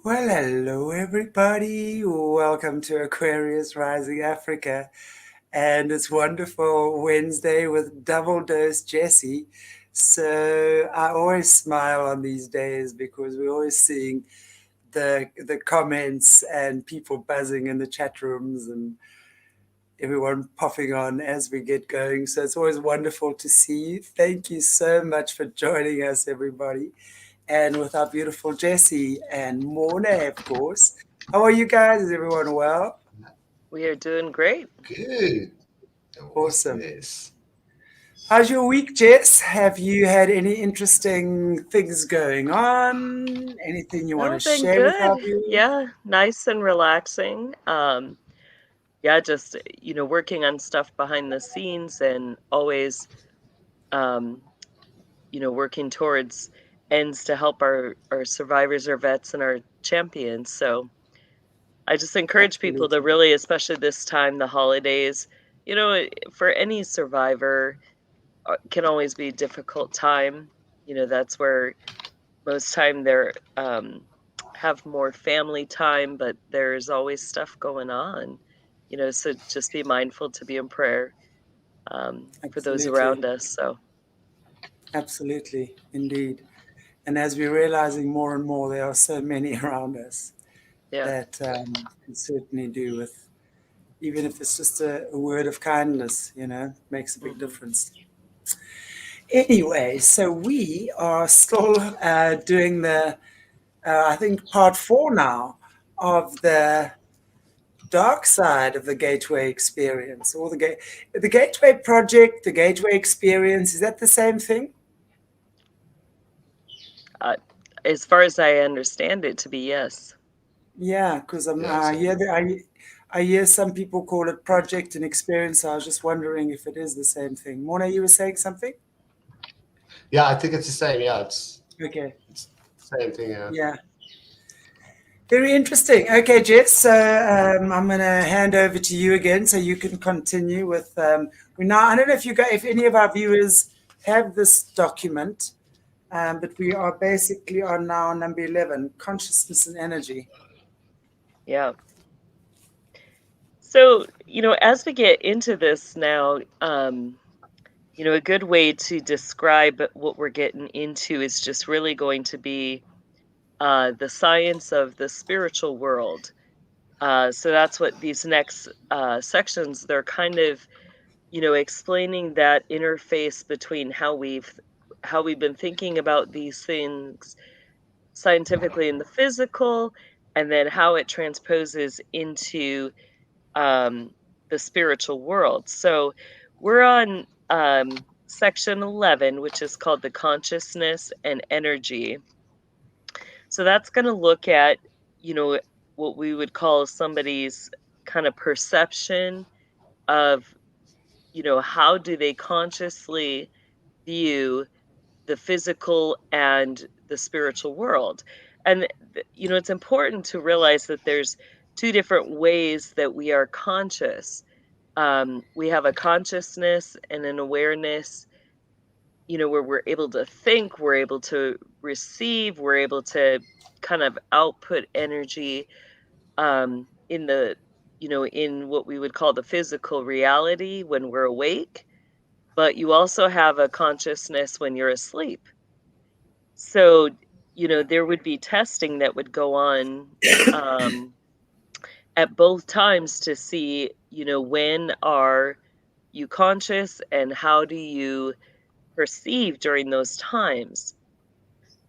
Well, hello everybody. Welcome to Aquarius Rising Africa. And it's wonderful Wednesday with double dose Jessie. So I always smile on these days because we're always seeing the comments and people buzzing in the chat rooms and everyone popping on as we get going. So it's always wonderful to see you. Thank you so much for joining us, everybody. And with our beautiful Jessie and Morna, of course. How are you guys? Is everyone well? We are doing great. Good. And what's Awesome. this? How's your week, Jess? Have you had any interesting things going on? Anything you want Oh, to been share with our good. viewers? Yeah, nice and relaxing. Yeah, just working on stuff behind the scenes and always um, working towards ends to help our survivors, our vets, and our champions. So I just encourage people to Absolutely. really, especially this time, the holidays, for any survivor, can always be a difficult time. That's where most time they're have more family time, but there's always stuff going on, so just be mindful to be in prayer for those Absolutely. around us. So Absolutely. Indeed. And as we're realizing more and more, there are so many around us yeah. that can certainly do with, even if it's just a word of kindness, makes a big Hmm. difference. Anyway, so we are still doing I think, part four now of the dark side of the gateway experience, or the gateway project, the gateway experience. Is that the same thing? uh, as far as I understand it to be, yes. Yeah, because Yeah, yeah, same. I hear some people call it project and experience. So I was just wondering if it is the same thing. Mona, you were saying something? Yeah, I think it's the same. Yeah, Okay. it's the same thing. Yeah. Yeah. Very interesting. Okay, Jess. So I'm going to hand over to you again, so you can continue with. We now. I don't know if any of our viewers have this document, but we are basically on now number 11, consciousness and energy. Yeah. So as we get into this now, a good way to describe what we're getting into is just really going to be the science of the spiritual world. So that's what these next sections, they're kind of, explaining that interface between how we've been thinking about these things scientifically in the physical, and then how it transposes into um, the spiritual world. So we're on section 11, which is called the consciousness and energy. So that's going to look at, you know, what we would call somebody's kind of perception of, how do they consciously view the physical and the spiritual world. And, it's important to realize that there's two different ways that we are conscious. We have a consciousness and an awareness, where we're able to think, we're able to receive, we're able to kind of output energy in in what we would call the physical reality when we're awake. But you also have a consciousness when you're asleep. So, there would be testing that would go on um, at both times to see, when are you conscious and how do you perceive during those times.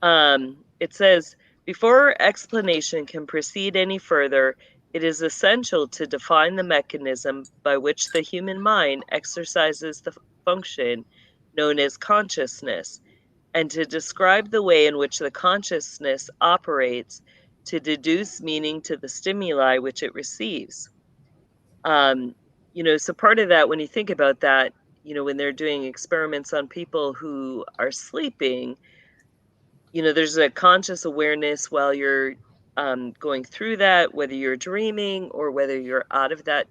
It says, before explanation can proceed any further, it is essential to define the mechanism by which the human mind exercises the function known as consciousness, and to describe the way in which the consciousness operates to deduce meaning to the stimuli which it receives. Um, so part of that, when you think about that, when they're doing experiments on people who are sleeping, there's a conscious awareness while you're going through that, whether you're dreaming or whether you're out of that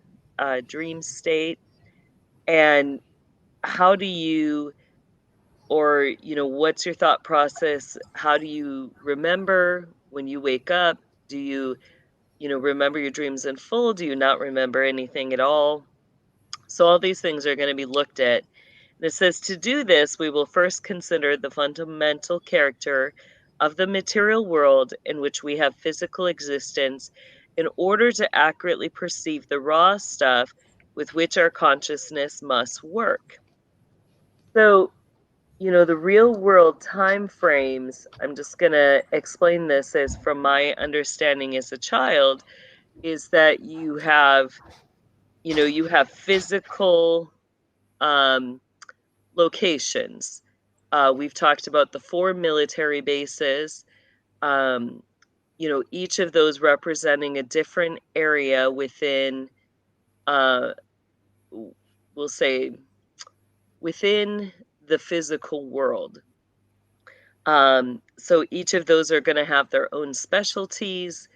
dream state. And how do you, or, what's your thought process? How do you remember when you wake up? Do you, remember your dreams in full? Do you not remember anything at all? So all these things are going to be looked at. And it says to do this, we will first consider the fundamental character of the material world in which we have physical existence in order to accurately perceive the raw stuff with which our consciousness must work. So, the real world time frames, I'm just going to explain this as from my understanding as a child, is that you have physical locations. We've talked about the 4 military bases, each of those representing a different area within, we'll say, within the physical world. So each of those are going to have their own specialties,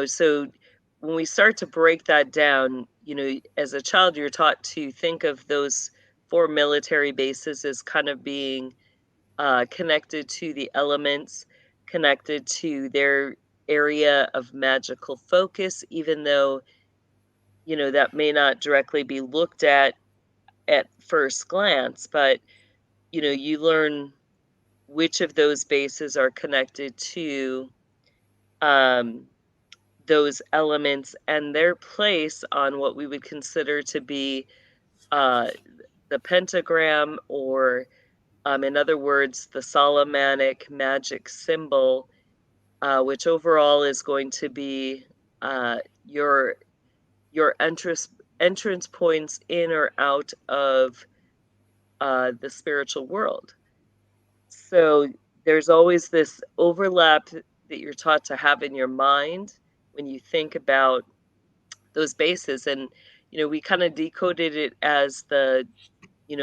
so when we start to break that down, as a child, you're taught to think of those 4 military bases as kind of being connected to the elements, connected to their area of magical focus, even though, that may not directly be looked at first glance, but, you learn which of those bases are connected to those elements and their place on what we would consider to be the pentagram, or in other words, the Solomonic magic symbol, which overall is going to be your entrance points in or out of the spiritual world. So there's always this overlap that you're taught to have in your mind when you think about those bases. And we kind of decoded it as the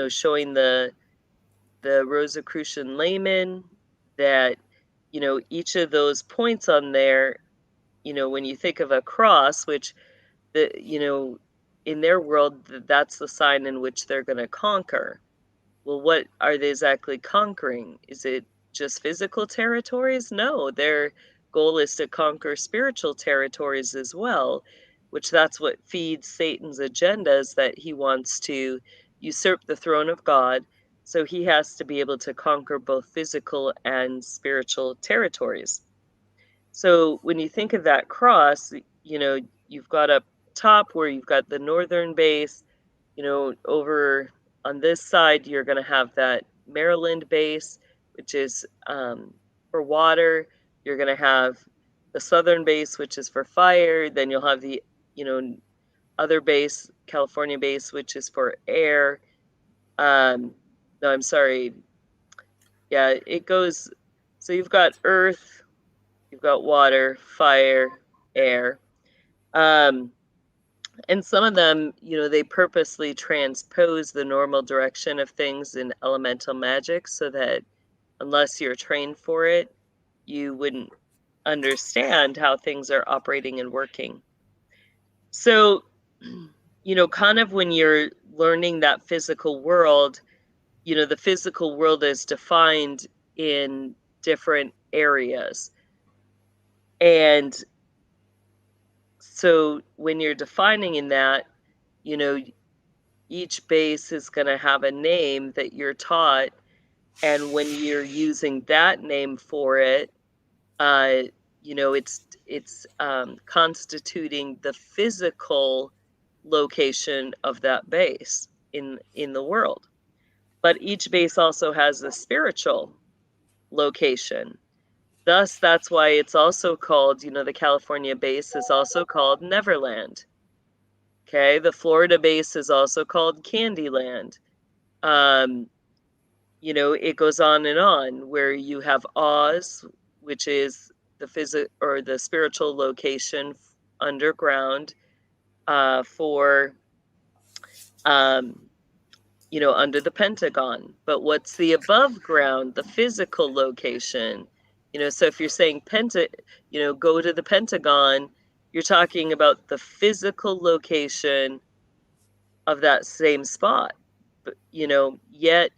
showing the Rosicrucian layman that each of those points on there, when you think of a cross, which in their world, that's the sign in which they're going to conquer. Well, what are they exactly conquering? Is it just physical territories? No, their goal is to conquer spiritual territories as well, which that's what feeds Satan's agenda, is that he wants to usurp the throne of God. So he has to be able to conquer both physical and spiritual territories. So when you think of that cross, you've got up top where you've got the northern base, over on this side, you're going to have that Maryland base, which is for water. You're going to have the southern base, which is for fire. Then you'll have the, other base, California base, which is for air. No, I'm sorry. Yeah, it goes. So you've got earth, you've got water, fire, air. And some of them, they purposely transpose the normal direction of things in elemental magic so that unless you're trained for it, you wouldn't understand how things are operating and working. So, kind of when you're learning that physical world, the physical world is defined in different areas. And so when you're defining in that, each base is going to have a name that you're taught. And when you're using that name for it, it's constituting the physical location of that base in the world. But each base also has a spiritual location. Thus, that's why it's also called, the California base is also called Neverland. Okay, the Florida base is also called Candyland. It goes on, where you have Oz, which is the spiritual location underground for under the Pentagon. But what's the above ground, the physical location? So if you're saying go to the Pentagon, you're talking about the physical location of that same spot. But, yet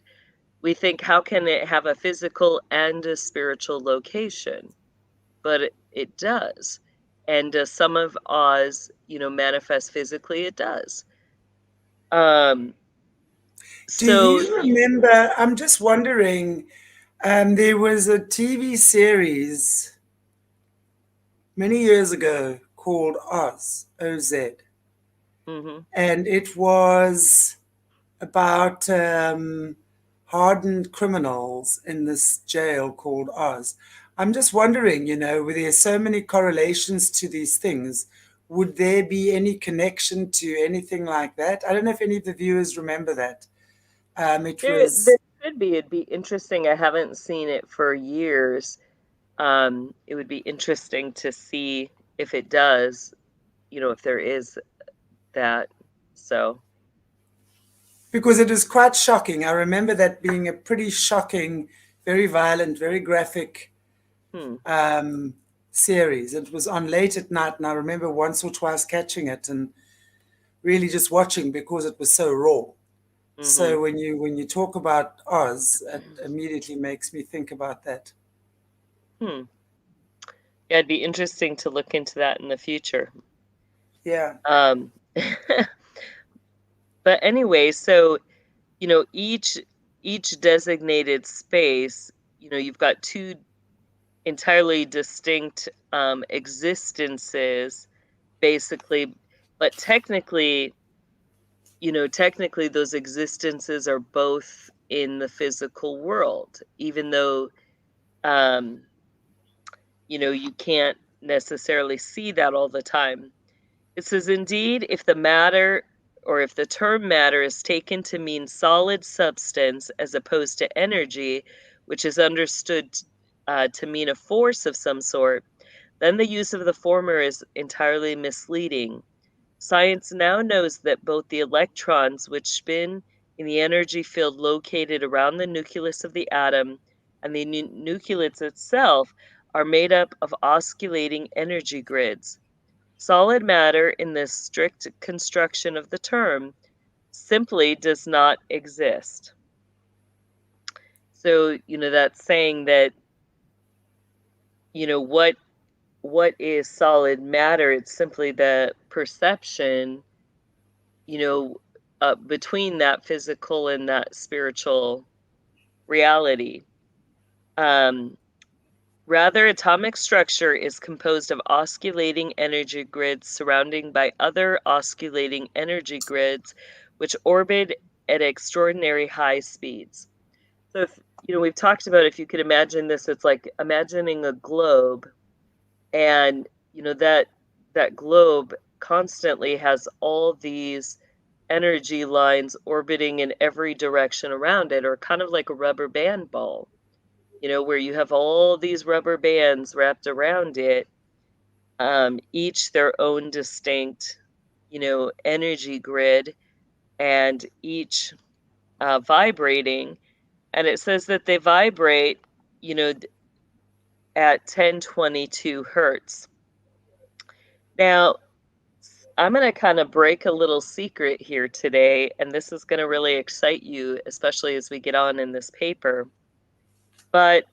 we think, how can it have a physical and a spiritual location? But It does. And does some of Oz, manifest physically? It does. Do So you remember? I'm just wondering. There was a TV series many years ago called Oz, OZ, mhm. and it was about hardened criminals in this jail called Oz. I'm just wondering, with there's so many correlations to these things, would there be any connection to anything like that? I don't know if any of the viewers remember that. It There was could be. It'd be interesting. I haven't seen it for years. It would be interesting to see if it does, if there is that. So, because it was quite shocking. I remember that being a pretty shocking, very violent, very graphic hmm. series. It was on late at night, and I remember once or twice catching it and really just watching because it was so raw. So Mhm. when you talk about Oz, it immediately makes me think about that. Hmm. Yeah, it'd be interesting to look into that in the future. Yeah. Um, but anyway, so each designated space, you've got two entirely distinct existences, basically, but technically those existences are both in the physical world, even though um, you can't necessarily see that all the time. It says, indeed, if the term matter is taken to mean solid substance as opposed to energy, which is understood to mean a force of some sort, then the use of the former is entirely misleading. Science now knows that both the electrons, which spin in the energy field located around the nucleus of the atom, and the nucleus itself are made up of oscillating energy grids. Solid matter, in this strict construction of the term, simply does not exist. So, that's saying that, what is solid matter? It's simply the perception, between that physical and that spiritual reality. Rather, atomic structure is composed of oscillating energy grids surrounding by other oscillating energy grids, which orbit at extraordinary high speeds. So, we've talked about, if you could imagine this, it's like imagining a globe, and that globe constantly has all these energy lines orbiting in every direction around it, or kind of like a rubber band ball, where you have all these rubber bands wrapped around it, each their own distinct, energy grid, and each vibrating. And it says that they vibrate, at 1022 hertz. Now, I'm going to kind of break a little secret here today, and this is going to really excite you, especially as we get on in this paper. But,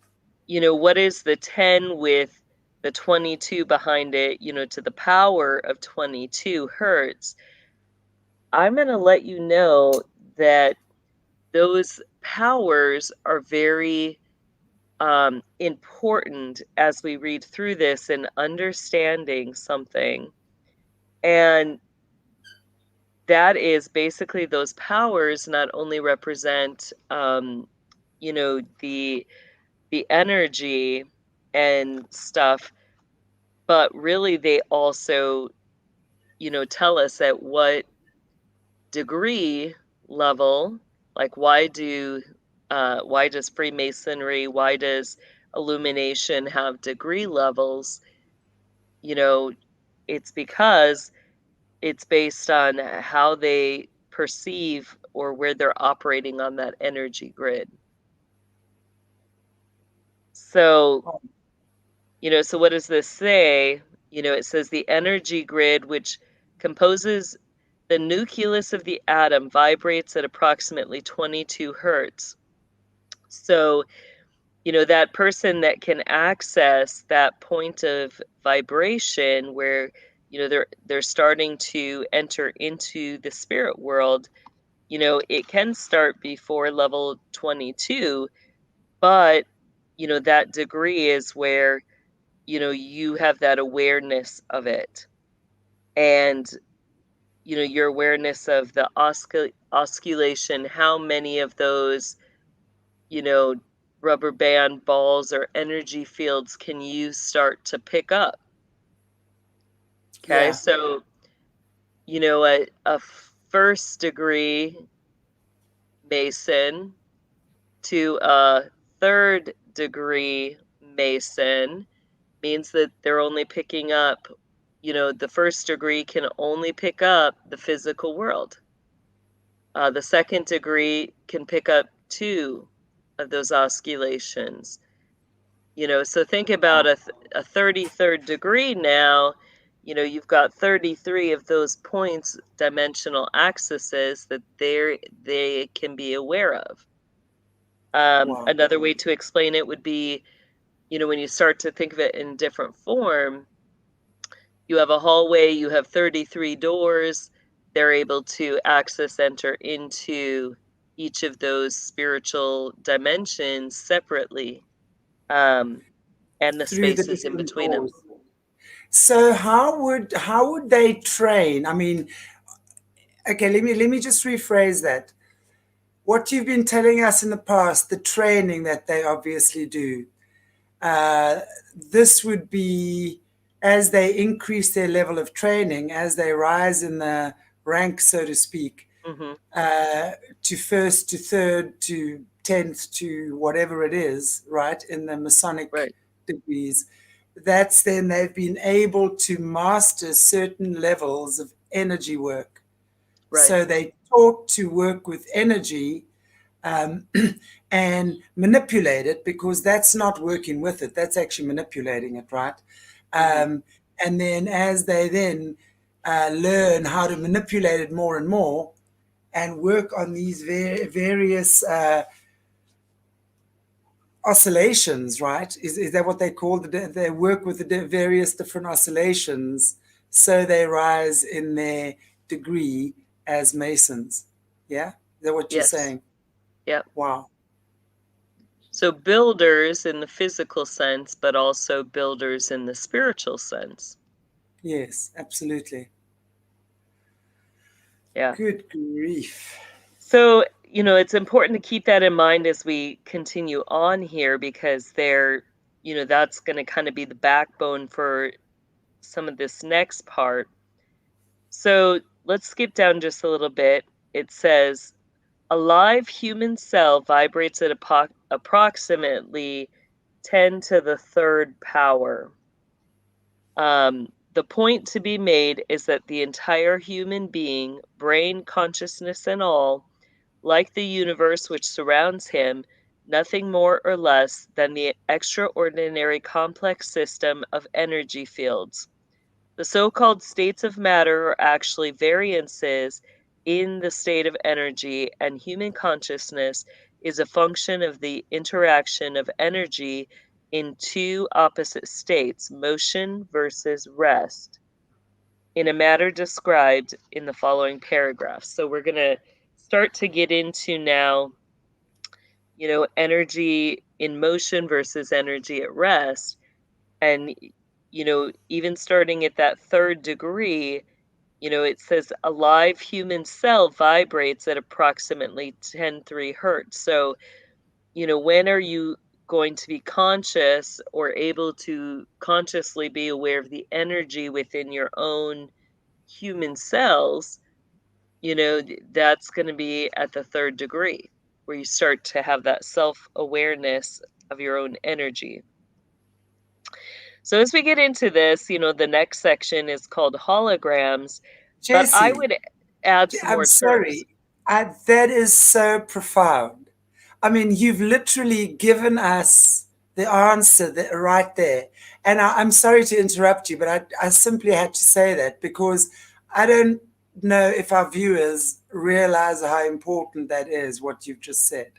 what is the 10 with the 22 behind it, to the power of 22 hertz? I'm going to let you know that those powers are very important as we read through this and understanding something. And that is basically, those powers not only represent, the energy and stuff, but really they also, tell us at what degree level, like why does Freemasonry, why does illumination have degree levels? It's because it's based on how they perceive or where they're operating on that energy grid. So, so what does this say? It says the energy grid, which composes the nucleus of the atom, vibrates at approximately 22 hertz. So, that person that can access that point of vibration where, they're starting to enter into the spirit world, it can start before level 22, but, that degree is where, you have that awareness of it. And, your awareness of the oscillation, how many of those, rubber band balls or energy fields can you start to pick up? Okay, Yeah. so, a first degree Mason to a third degree Mason means that they're only picking up, the first degree can only pick up the physical world. The second degree can pick up 2 of those oscillations. So think about a 33rd degree now. You've got 33 of those points, dimensional axes that they can be aware of. Wow. Another way to explain it would be, when you start to think of it in different form, you have a hallway, you have 33 doors, they're able to enter into each of those spiritual dimensions separately, and the Through the spaces in different between them. doors. So how would they train? I mean, okay, let me just rephrase that. What you've been telling us in the past, the training that they obviously do, this would be as they increase their level of training, as they rise in the rank, so to speak, Mm-hmm. to first, to third, to 10th, to whatever it is, right, in the Masonic Right. degrees. That's then they've been able to master certain levels of energy work. Right. So they taught to work with energy and manipulate it, because that's not working with it. That's actually manipulating it, right? And then as they then learn how to manipulate it more and more and work on these various oscillations, right? Is that what they call they work with the various different oscillations, so they rise in their degree as Masons. Yeah? Is that what you're Yes. saying? Yep. Wow. So builders in the physical sense, but also builders in the spiritual sense. Yes, absolutely. Yeah. Good grief. So, it's important to keep that in mind as we continue on here, because that's going to kind of be the backbone for some of this next part. So let's skip down just a little bit. It says, a live human cell vibrates at approximately 10 to the third power. The point to be made is that the entire human being, brain, consciousness, and all, like the universe which surrounds him, nothing more or less than the extraordinary complex system of energy fields. The so-called states of matter are actually variances in the state of energy, and human consciousness is a function of the interaction of energy in 2 opposite states, motion versus rest, in a matter described in the following paragraphs. So we're going to start to get into now, energy in motion versus energy at rest. And, even starting at that third degree, it says a live human cell vibrates at approximately 10.3 hertz. So, when are you going to be conscious or able to consciously be aware of the energy within your own human cells? That's going to be at the third degree, where you start to have that self-awareness of your own energy. So as we get into this, the next section is called holograms, but I Jessie, would add some I'm more terms. sorry. That is so profound. I mean, you've literally given us the answer right there. And I'm sorry to interrupt you, but I simply had to say that, because I don't know if our viewers realize how important that is, what you've just said.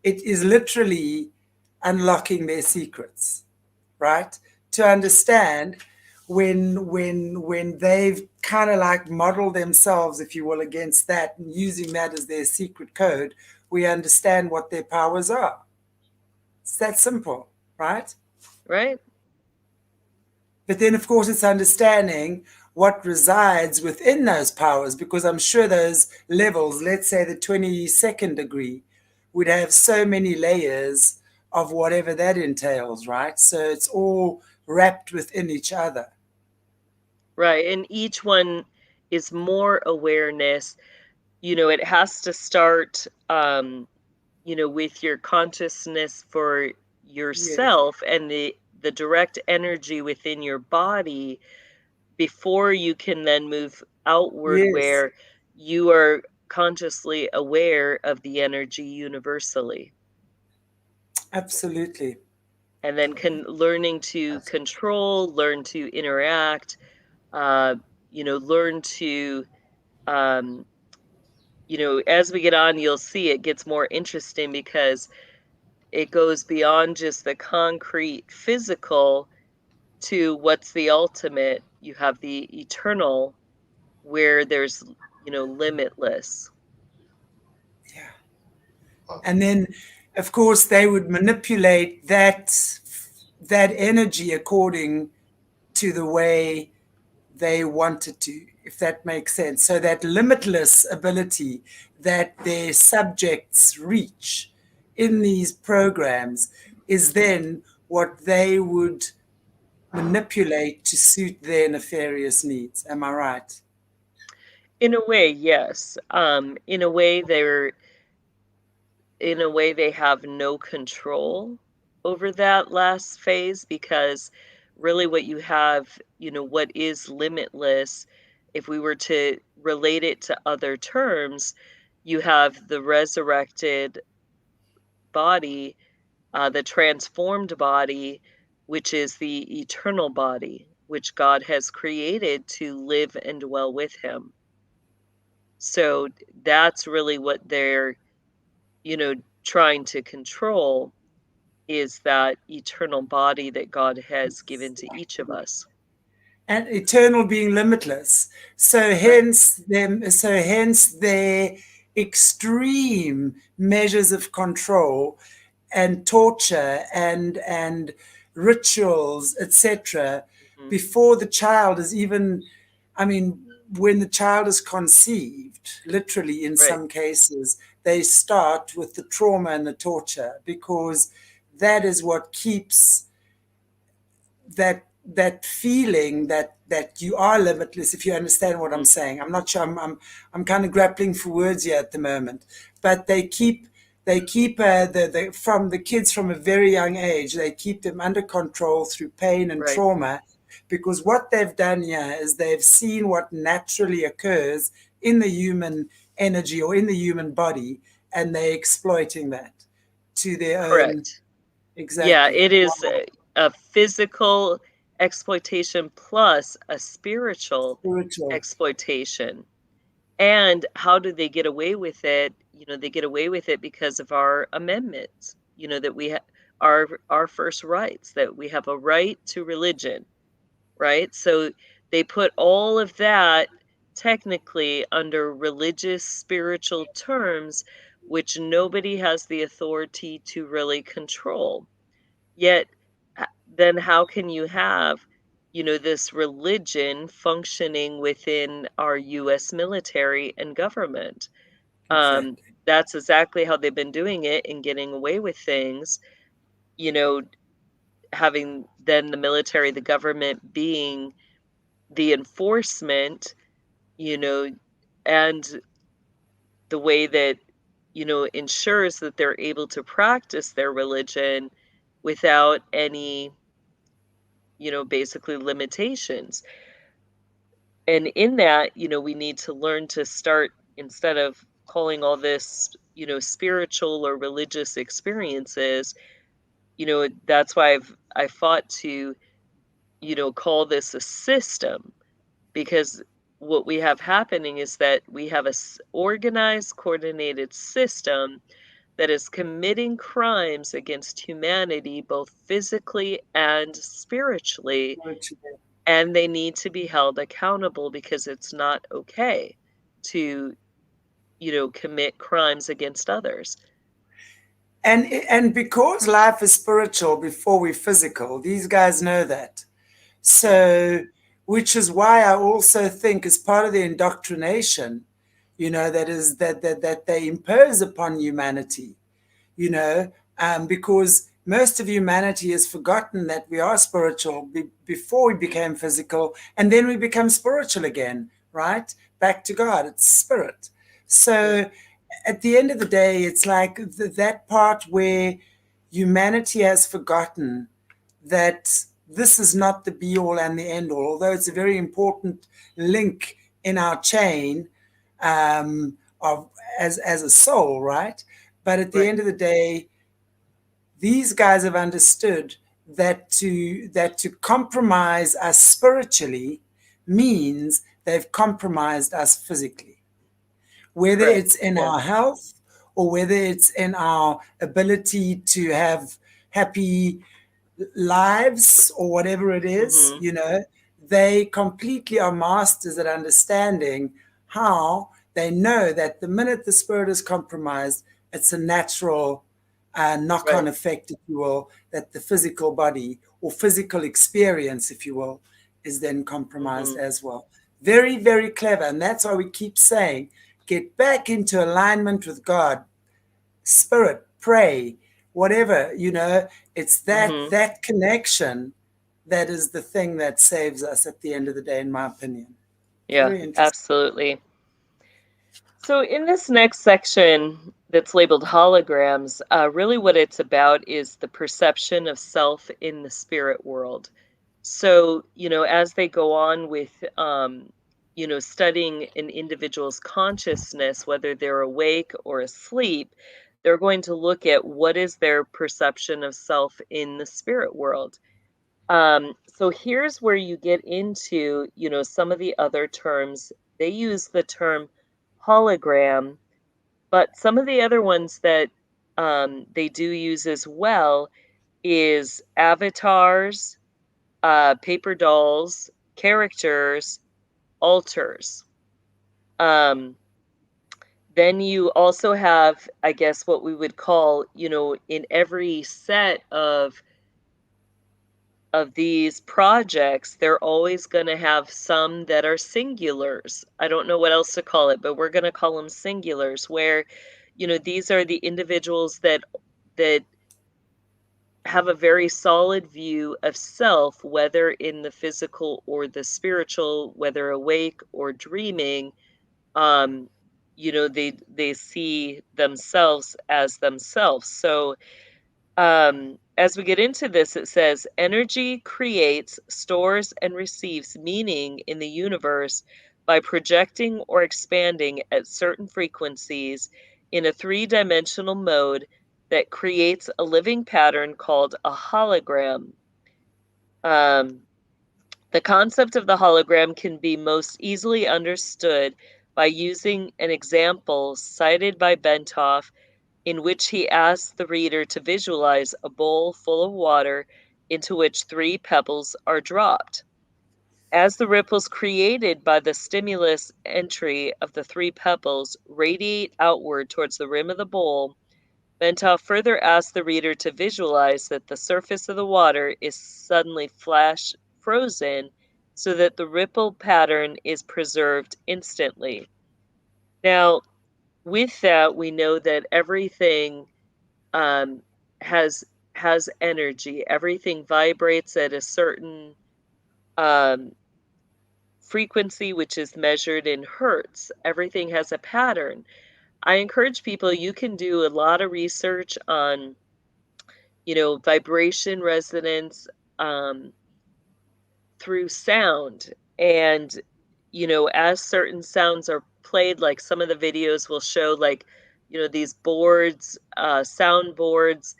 It is literally unlocking their secrets, right? To understand when they've kind of like modeled themselves, if you will, against that and using that as their secret code, we understand what their powers are. It's that simple, right? Right. But then, of course, it's understanding what resides within those powers, because I'm sure those levels, let's say the 22nd degree, would have so many layers of whatever that entails, right? So it's all wrapped within each other. Right. And each one is more awareness. It has to start, with your consciousness for yourself and the direct energy within your body before you can then move outward, Yes, where you are consciously aware of the energy universally. absolutely. And then learning to control, learn to interact, learn to, as we get on, you'll see it gets more interesting because it goes beyond just the concrete physical to what's the ultimate. You have the eternal, where there's, limitless. Yeah. And then, of course, they would manipulate that energy according to the way they wanted to, if that makes sense. So that limitless ability that their subjects reach in these programs is then what they would manipulate to suit their nefarious needs. Am I right? In a way, yes. In a way, they have no control over that last phase, because really what you have, what is limitless, if we were to relate it to other terms, you have the resurrected body, the transformed body, which is the eternal body, which God has created to live and dwell with him. So that's really what they're, trying to control, is that eternal body that God has given to each of us. And eternal being limitless. So hence their extreme measures of control and torture and rituals, etc., before the child is even, I mean, when the child is conceived, literally in some cases, they start with the trauma and the torture, because that is what keeps that feeling that you are limitless, if you understand what I'm saying. I'm not sure, I'm kind of grappling for words here at the moment, but they keep from the kids from a very young age, they keep them under control through pain and trauma, because what they've done here is they've seen what naturally occurs in the human energy or in the human body, and they're exploiting that to their own. Exactly. Yeah, it is a physical exploitation plus a spiritual exploitation. And how do they get away with it? They get away with it because of our amendments, that we have our first rights, that we have a right to religion, right? So they put all of that technically under religious, spiritual terms, which nobody has the authority to really control. Yet, then how can you have, this religion functioning within our U.S. military and government? That's exactly how they've been doing it and getting away with things, having then the military, the government being the enforcement, and the way that, ensures that they're able to practice their religion without any, basically limitations. And in that, we need to learn to start, instead of calling all this, spiritual or religious experiences, that's why I fought to, call this a system, because what we have happening is that we have a organized, coordinated system that is committing crimes against humanity, both physically and spiritually, and they need to be held accountable because it's not okay to, commit crimes against others. And because life is spiritual before we're physical, these guys know that. So, which is why I also think as part of the indoctrination, that they impose upon humanity, because most of humanity has forgotten that we are spiritual before we became physical, and then we become spiritual again, right? Back to God, it's spirit. So at the end of the day, it's like that part where humanity has forgotten that this is not the be all and the end all, although it's a very important link in our chain of as a soul, right? But at the end of the day, these guys have understood that to compromise us spiritually means they've compromised us physically, whether it's in our health or whether it's in our ability to have happy lives or whatever it is. They completely are masters at understanding how they know that the minute the spirit is compromised, it's a natural knock-on effect, if you will, that the physical body or physical experience, if you will, is then compromised as well. Very, very clever. And that's why we keep saying, get back into alignment with God, spirit, pray, whatever, it's that connection that is the thing that saves us at the end of the day, in my opinion. Yeah, absolutely. So in this next section that's labeled holograms, really what it's about is the perception of self in the spirit world. So, as they go on with, studying an individual's consciousness, whether they're awake or asleep, they're going to look at what is their perception of self in the spirit world. So here's where you get into, some of the other terms. They use the term hologram, but some of the other ones that they do use as well is avatars, paper dolls, characters, altars. Then you also have, I guess, what we would call, in every set of these projects, they're always going to have some that are singulars. I don't know what else to call it, but we're going to call them singulars, where, these are the individuals that have a very solid view of self, whether in the physical or the spiritual, whether awake or dreaming. They see themselves as themselves. So as we get into this, it says energy creates, stores, and receives meaning in the universe by projecting or expanding at certain frequencies in a three-dimensional mode that creates a living pattern called a hologram. The concept of the hologram can be most easily understood by using an example cited by Bentoff, in which he asks the reader to visualize a bowl full of water into which 3 pebbles are dropped. As the ripples created by the stimulus entry of the 3 pebbles radiate outward towards the rim of the bowl, Bentoff further asks the reader to visualize that the surface of the water is suddenly flash frozen so that the ripple pattern is preserved instantly. Now, with that, we know that everything has energy. Everything vibrates at a certain frequency, which is measured in hertz. Everything has a pattern. I encourage people, you can do a lot of research on, vibration resonance through sound. And, as certain sounds are played, like some of the videos will show, like, these boards, sound boards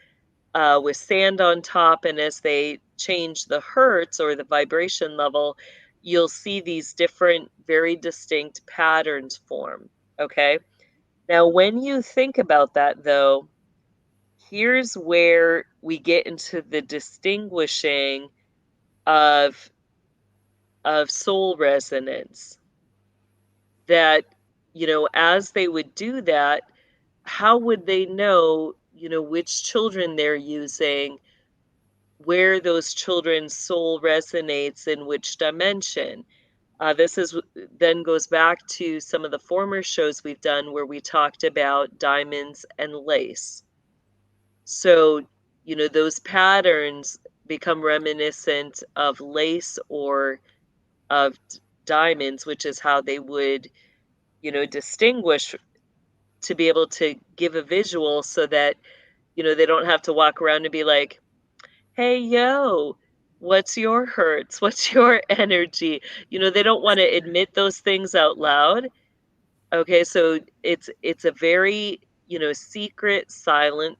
with sand on top. And as they change the hertz or the vibration level, you'll see these different, very distinct patterns form. Okay. Now, when you think about that, though, here's where we get into the distinguishing of soul resonance. That, as they would do that, how would they know, which children they're using, where those children's soul resonates in which dimension? This then goes back to some of the former shows we've done where we talked about diamonds and lace. So, those patterns become reminiscent of lace or of diamonds, which is how they would, distinguish to be able to give a visual so that, they don't have to walk around and be like, hey, yo, what's your hertz? What's your energy? They don't want to admit those things out loud. Okay, so it's a very, secret, silent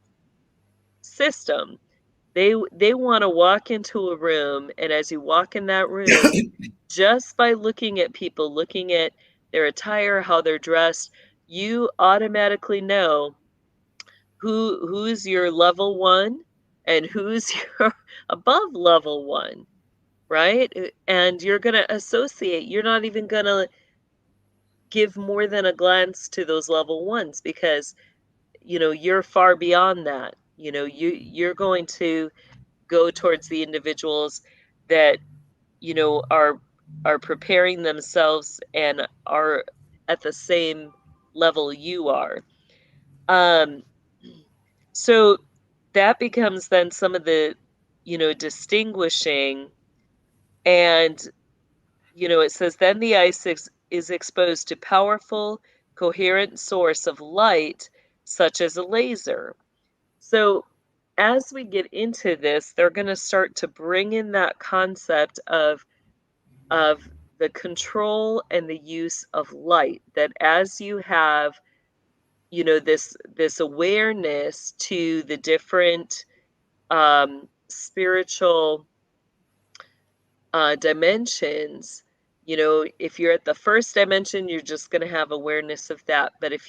system. They want to walk into a room, and as you walk in that room, just by looking at people, looking at their attire, how they're dressed, you automatically know who's your level 1 and who's your above level 1, right? And you're going to associate. You're not even going to give more than a glance to those level 1s because you're far beyond that. You're going to go towards the individuals that are preparing themselves and are at the same level you are. So that becomes then some of the distinguishing. And it says then the ice is exposed to powerful coherent source of light such as a laser. So as we get into this, they're going to start to bring in that concept of the control and the use of light, that as you have this awareness to the different spiritual dimensions, if you're at the first dimension, you're just going to have awareness of that. But if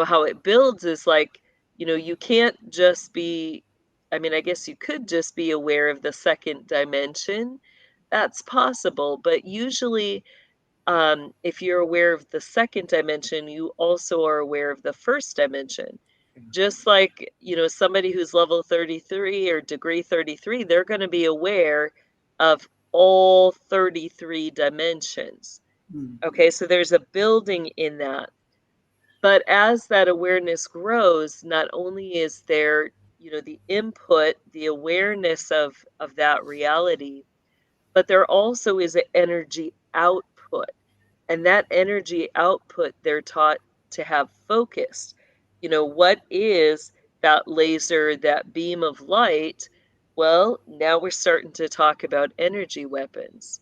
how it builds is like, you can't just be, I mean, I guess you could just be aware of the second dimension. That's possible. But usually, if you're aware of the second dimension, you also are aware of the first dimension. Just like, somebody who's level 33 or degree 33, they're going to be aware of all 33 dimensions. Okay, so there's a building in that. But as that awareness grows, not only is there, the input, the awareness of that reality, but there also is an energy output. And that energy output, they're taught to have focused. What is that laser, that beam of light? Well, now we're starting to talk about energy weapons.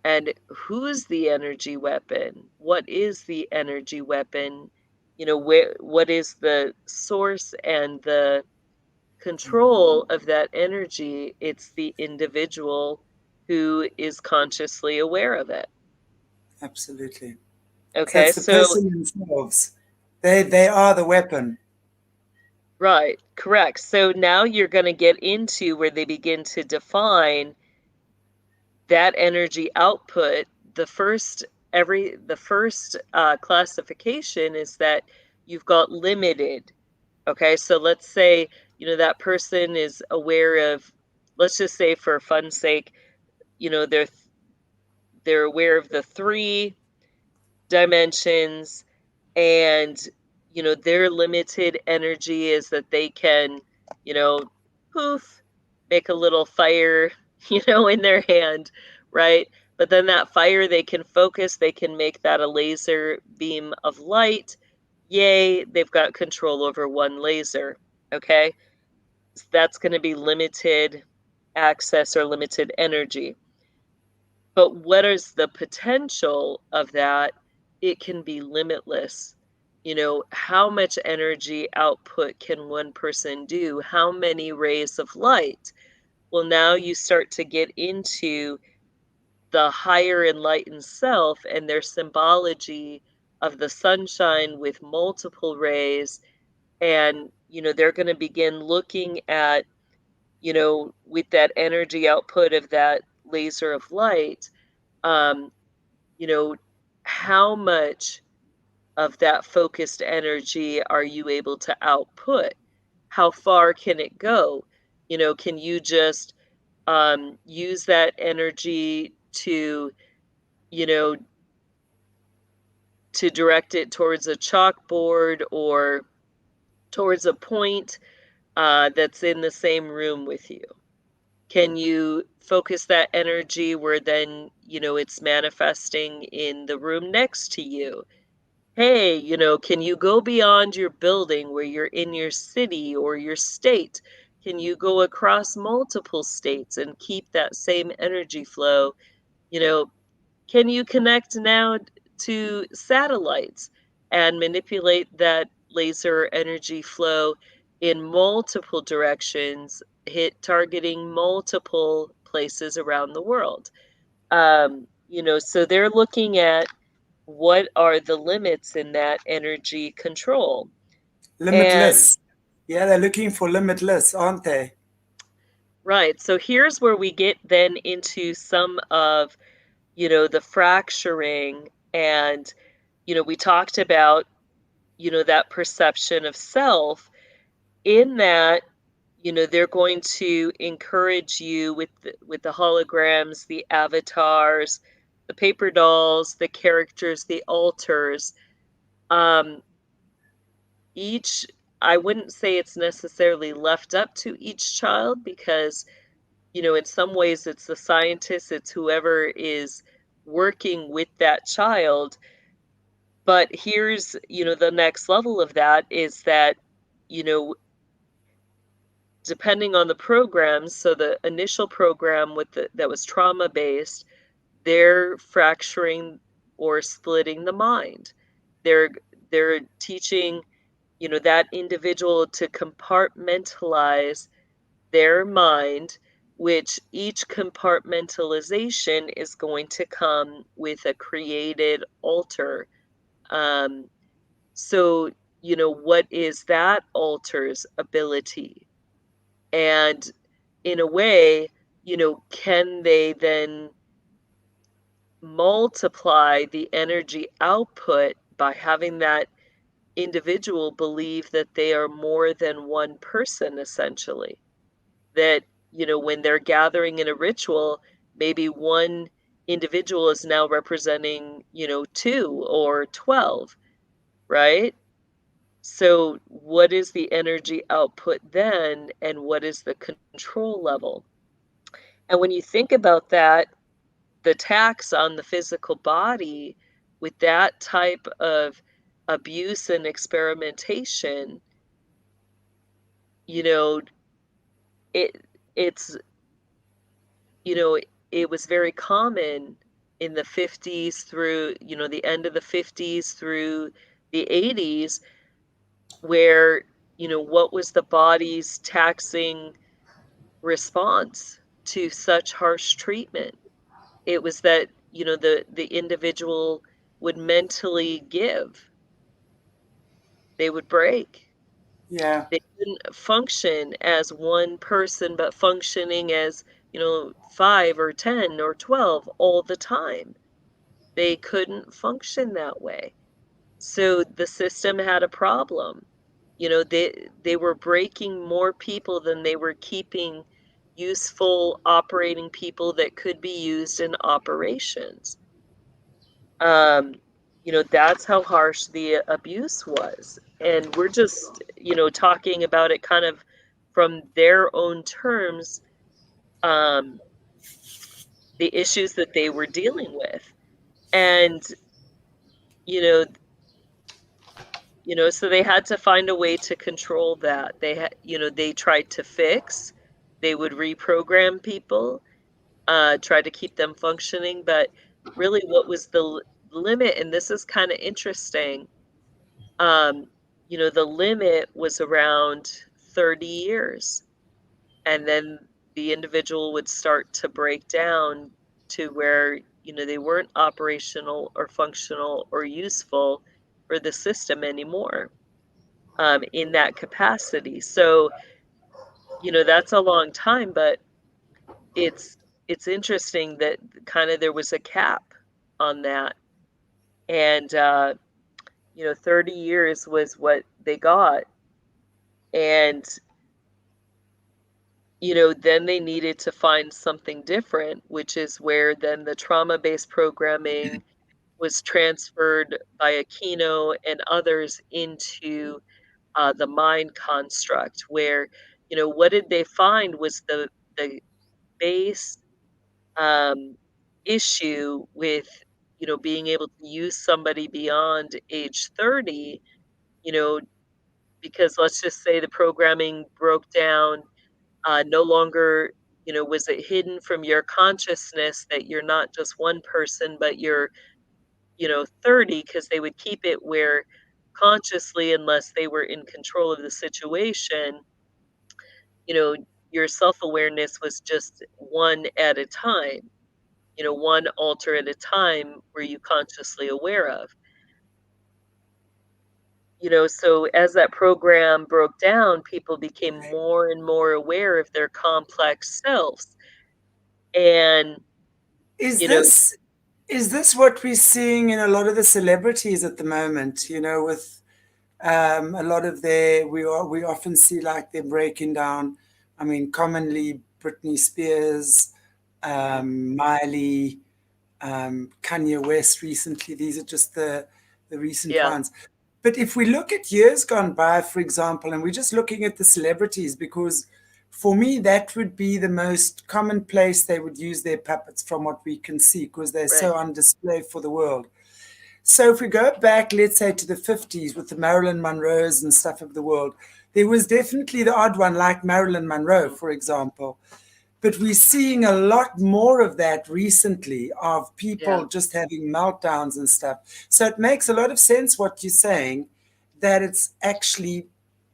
And who's the energy weapon? What is the energy weapon? What is the source and the control of that energy? It's the individual who is consciously aware of it. Absolutely. So Okay, it's the person themselves. They are the weapon. Right, correct. So now you're going to get into where they begin to define that energy output. The first classification is that you've got limited. Okay, so let's say that person is aware of, let's just say for fun's sake, they're aware of the 3 dimensions, and their limited energy is that they can poof, make a little fire in their hand, right? But then that fire, they can focus, they can make that a laser beam of light. Yay, they've got control over one laser. Okay, so that's going to be limited access or limited energy. But what is the potential of that? It can be limitless. How much energy output can one person do? How many rays of light? Well, now you start to get into the higher enlightened self and their symbology of the sunshine with multiple rays. And, they're going to begin looking at, with that energy output of that laser of light, how much of that focused energy are you able to output? How far can it go? Can you just use that energy to, you know, to direct it towards a chalkboard or towards a point that's in the same room with you? Can you focus that energy where then, it's manifesting in the room next to you? Hey, can you go beyond your building where you're in your city or your state? Can you go across multiple states and keep that same energy flow? Can you connect now to satellites and manipulate that laser energy flow in multiple directions, targeting multiple places around the world? So they're looking at what are the limits in that energy control. And Limitless. Yeah, they're looking for limitless, aren't they? right, so here's where we get then into some of, the fracturing. And, we talked about, that perception of self, in that, they're going to encourage you with the holograms, the avatars, the paper dolls, the characters, the altars. Each, I wouldn't say it's necessarily left up to each child, because, in some ways it's the scientist, it's whoever is working with that child. But here's, the next level of that is that, you know, depending on the programs, so the initial program that was trauma based, they're fracturing or splitting the mind. They're they're teaching, that individual to compartmentalize their mind, which each compartmentalization is going to come with a created altar. Um, so, what is that altar's ability? And in a way, can they then multiply the energy output by having that individual believe that they are more than one person, essentially? That, when they're gathering in a ritual, maybe one individual is now representing, 2 or 12, right? So what is the energy output then, and what is the control level? And when you think about that, the tax on the physical body with that type of abuse and experimentation, you know, it it's you know, it was very common in the 50s through, the end of the 50s through the 80s, where, what was the body's taxing response to such harsh treatment? It was that, the individual would mentally give. They would break. Yeah. They couldn't function as one person, but functioning as, 5 or 10 or 12 all the time. They couldn't function that way. So the system had a problem. They were breaking more people than they were keeping useful operating people that could be used in operations. That's how harsh the abuse was. And we're just, talking about it kind of from their own terms, um, the issues that they were dealing with. And, you know, so they had to find a way to control that. They tried to fix, they would reprogram people, try to keep them functioning. But really, what was the limit? And this is kind of interesting. Um, the limit was around 30 years. And then the individual would start to break down to where, they weren't operational or functional or useful for the system anymore. in that capacity. So, that's a long time, but it's interesting that kind of there was a cap on that. And 30 years was what they got. And then they needed to find something different, which is where then the trauma-based programming was transferred by Aquino and others into the mind construct, where, what did they find was the base issue with, being able to use somebody beyond age 30, you know, because let's just say the programming broke down, no longer, was it hidden from your consciousness that you're not just one person, but you're, 30, because they would keep it where consciously, unless they were in control of the situation, you know, your self-awareness was just one at a time, one alter at a time were you consciously aware of. So as that program broke down, people became more and more aware of their complex selves. And, Is you know, this what we're seeing in a lot of the celebrities at the moment? With a lot of we often see like them breaking down. I mean, commonly Britney Spears, Miley, Kanye West recently. These are just the recent yeah, ones. But if we look at years gone by, for example, and we're just looking at the celebrities, because for me, that would be the most common place they would use their puppets from what we can see, because they're right, so on display for the world. So if we go back, let's say to the 50s with the Marilyn Monroes and stuff of the world, there was definitely the odd one like Marilyn Monroe, mhm, for example. But we're seeing a lot more of that recently, of yeah, people just having meltdowns and stuff. So it makes a lot of sense what you're saying, that it's actually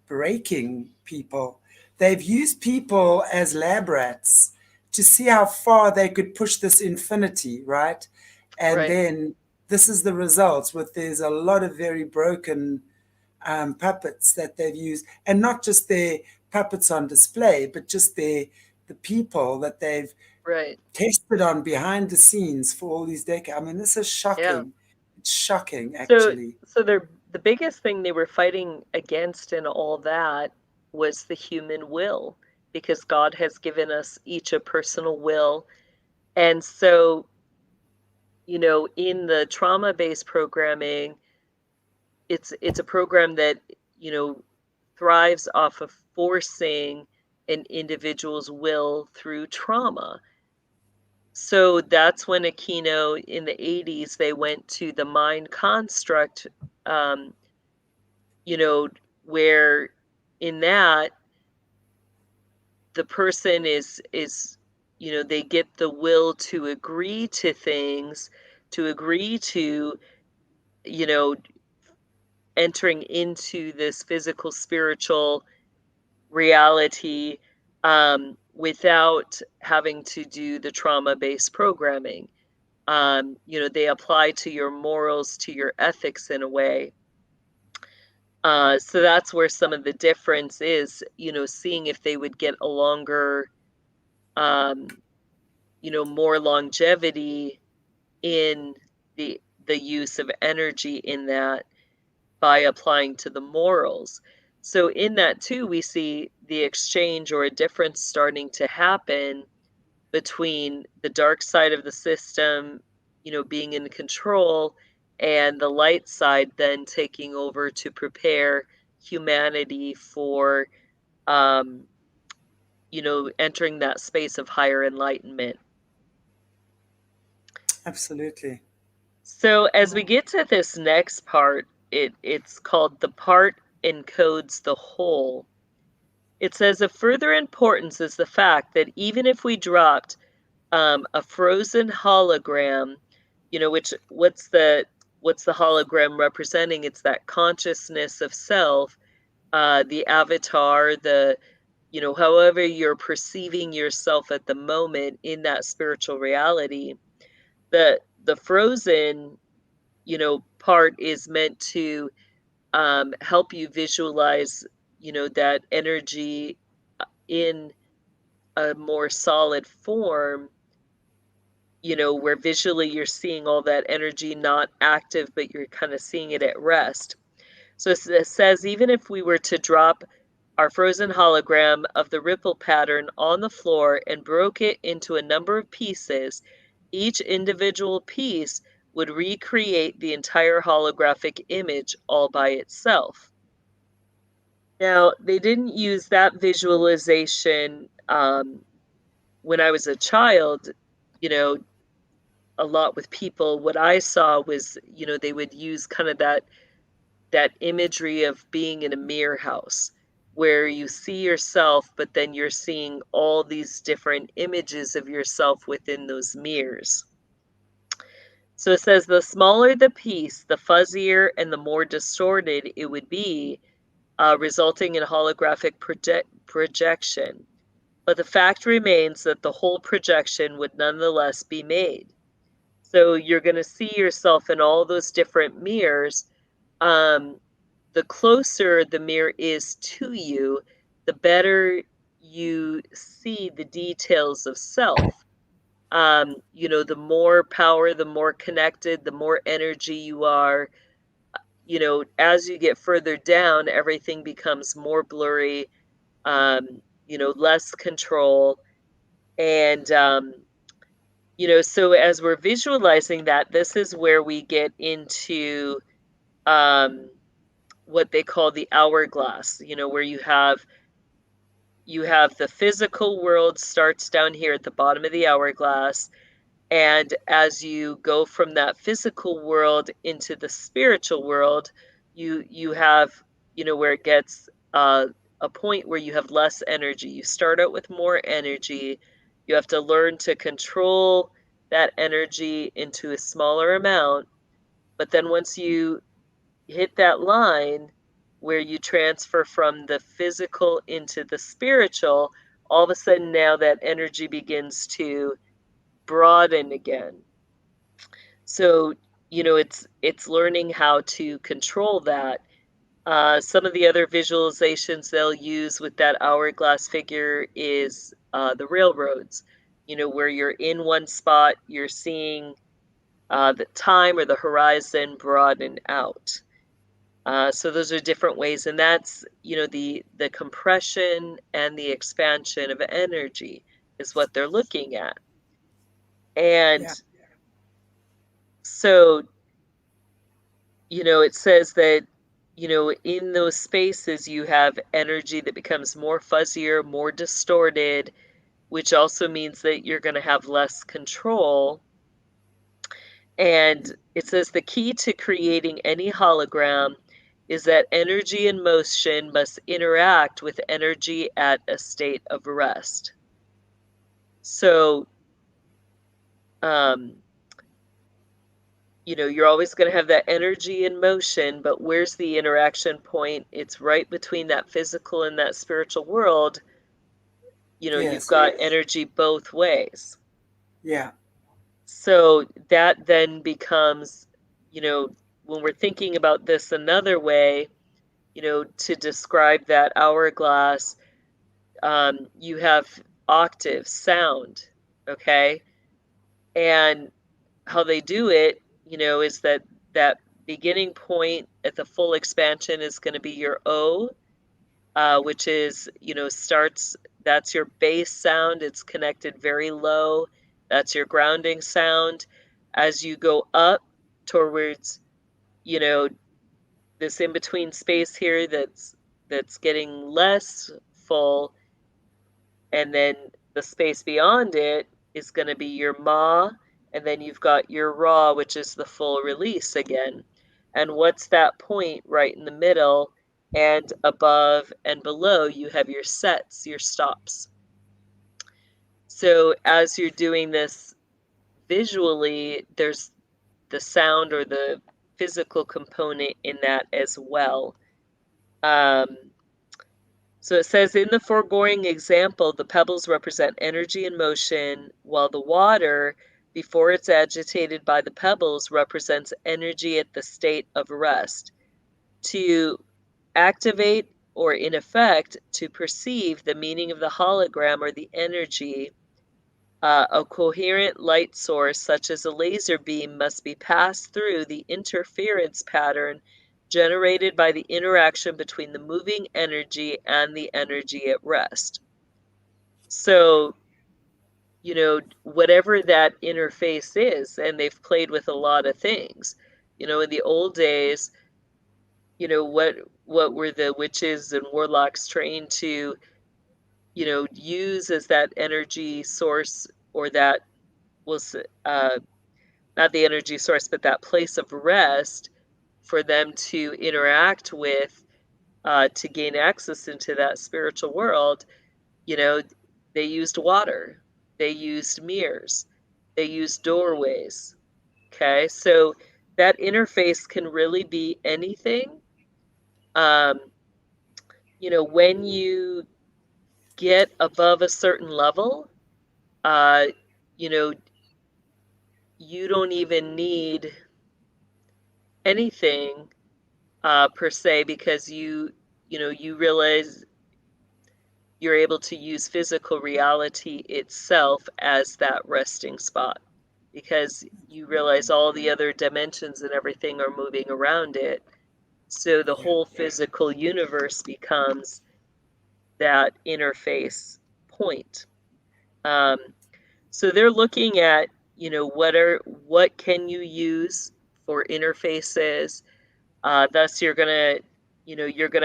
breaking people. They've used people as lab rats to see how far they could push this infinity, right? And right, then this is the results. With there's a lot of very broken puppets that they've used, and not just their puppets on display, but just the people that they've right, tested on behind the scenes for all these decades. I mean, this is yeah. shocking. It's shocking, So, actually. the biggest thing they were fighting against in all that was the human will, because God has given us each a personal will. And so, in the trauma-based programming, it's a program that, you know, thrives off of forcing an individual's will through trauma. So that's when Aquino in the 80s they went to the mind construct, um, you know, where in that the person is they get the will to agree to things, to agree to, you know, entering into this physical spiritual reality, without having to do the trauma-based programming. They apply to your morals, to your ethics in a way. So that's where some of the difference is, seeing if they would get a longer, um, more longevity in the use of energy in that by applying to the morals. So in that too, we see the exchange or a difference starting to happen between the dark side of the system, being in control, and the light side then taking over to prepare humanity for, um, entering that space of higher enlightenment. Absolutely. So as we get to this next part, it's called the part encodes the whole. It says of further importance is the fact that even if we dropped a frozen hologram, which what's the hologram representing? It's that consciousness of self, the avatar, however you're perceiving yourself at the moment in that spiritual reality. The frozen, part is meant to help you visualize, that energy in a more solid form, where visually you're seeing all that energy not active, but you're kind of seeing it at rest. So it says, even if we were to drop our frozen hologram of the ripple pattern on the floor and broke it into a number of pieces, each individual piece would recreate the entire holographic image all by itself. Now, they didn't use that visualization when I was a child, a lot with people. What I saw was, they would use kind of that imagery of being in a mirror house where you see yourself, but then you're seeing all these different images of yourself within those mirrors. So it says the smaller the piece, the fuzzier and the more distorted it would be, resulting in holographic projection. But the fact remains that the whole projection would nonetheless be made. So you're going to see yourself in all those different mirrors. The closer the mirror is to you, the better you see the details of self. The more power, the more connected, the more energy you are. As you get further down, everything becomes more blurry, less control. And, so as we're visualizing that, this is where we get into what they call the hourglass, where you have the physical world starts down here at the bottom of the hourglass. And as you go from that physical world into the spiritual world, you have, where it gets a point where you have less energy. You start out with more energy. You have to learn to control that energy into a smaller amount. But then once you hit that line where you transfer from the physical into the spiritual, all of a sudden now that energy begins to broaden again. So, it's learning how to control that. Some of the other visualizations they'll use with that hourglass figure is the railroads, where you're in one spot, you're seeing the time or the horizon broaden out. So those are different ways, and that's, the compression and the expansion of energy is what they're looking at. And so, it says that, in those spaces you have energy that becomes more fuzzier, more distorted, which also means that you're going to have less control. And it says the key to creating any hologram is that energy in motion must interact with energy at a state of rest. So, you're always going to have that energy in motion, but where's the interaction point? It's right between that physical and that spiritual world. You've got energy both ways. Yeah. So that then becomes, when we're thinking about this another way, to describe that hourglass, you have octave sound, okay? And how they do it, is that beginning point at the full expansion is going to be your O, which is, that's your bass sound. It's connected very low. That's your grounding sound. As you go up towards, this in-between space here that's getting less full, and then the space beyond it is going to be your Ma, and then you've got your Ra, which is the full release again. And what's that point right in the middle? And above and below, you have your sets, your stops. So as you're doing this visually, there's the sound or the physical component in that as well. So it says, in the foregoing example, the pebbles represent energy in motion, while the water, before it's agitated by the pebbles, represents energy at the state of rest. to activate, or in effect, to perceive the meaning of the hologram or the energy. A coherent light source, such as a laser beam, must be passed through the interference pattern generated by the interaction between the moving energy and the energy at rest. So, whatever that interface is, and they've played with a lot of things. In the old days, what were the witches and warlocks trained to, use as that energy source, or that was not the energy source, but that place of rest for them to interact with, to gain access into that spiritual world. They used water, they used mirrors, they used doorways. Okay, so that interface can really be anything. When you get above a certain level, you don't even need anything per se, because you realize you're able to use physical reality itself as that resting spot, because you realize all the other dimensions and everything are moving around it. So the whole physical universe becomes that interface point. So they're looking at, what can you use for interfaces. Thus, you're gonna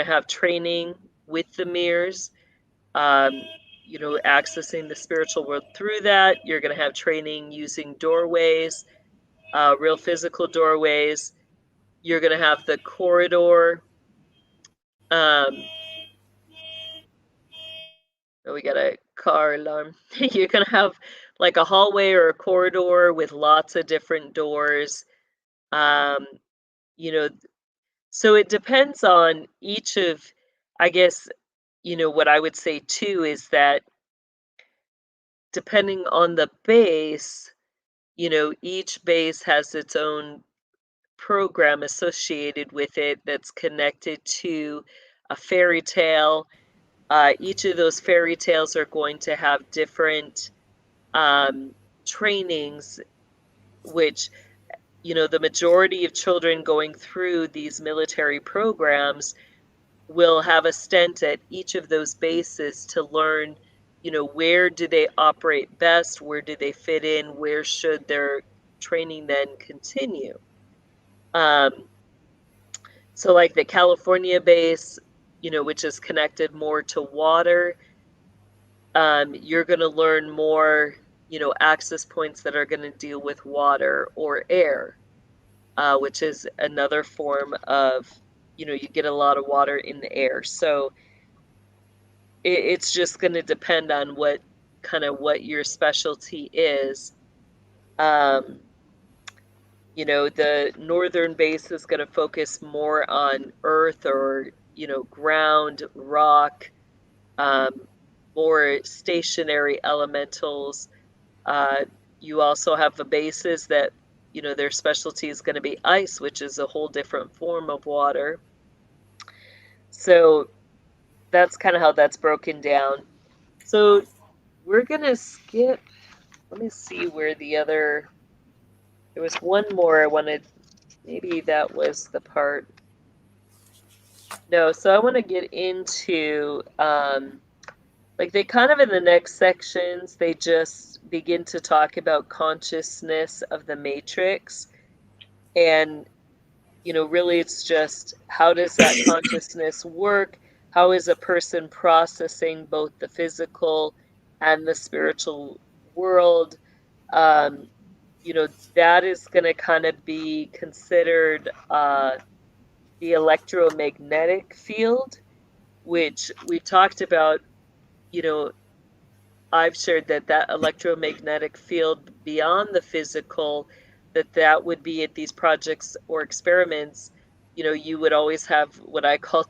have training with the mirrors. Accessing the spiritual world through that. You're gonna have training using doorways, real physical doorways. You're gonna have the corridor. We got a car alarm. You're gonna have like a hallway or a corridor with lots of different doors. Um, so it depends on each of, I guess, what I would say too is that depending on the base, each base has its own program associated with it that's connected to a fairy tale. Each of those fairy tales are going to have different trainings, which, the majority of children going through these military programs will have a stint at each of those bases to learn, where do they operate best, where do they fit in, where should their training then continue. So like the California base, which is connected more to water, you're going to learn more, access points that are going to deal with water or air, which is another form of, you get a lot of water in the air. So it's just going to depend on what your specialty is. The northern base is going to focus more on earth, or, ground, rock, more stationary elementals. You also have the bases that, their specialty is going to be ice, which is a whole different form of water. So that's kind of how that's broken down. So we're going to skip, let me see where there was one more I wanted, maybe that was the part. No, so I want to get into, like they kind of in the next sections, they just begin to talk about consciousness of the matrix. And, really it's just, how does that consciousness work? How is a person processing both the physical and the spiritual world? That is going to kind of be considered the electromagnetic field, which we talked about. I've shared that electromagnetic field beyond the physical, that would be at these projects or experiments. You would always have what I call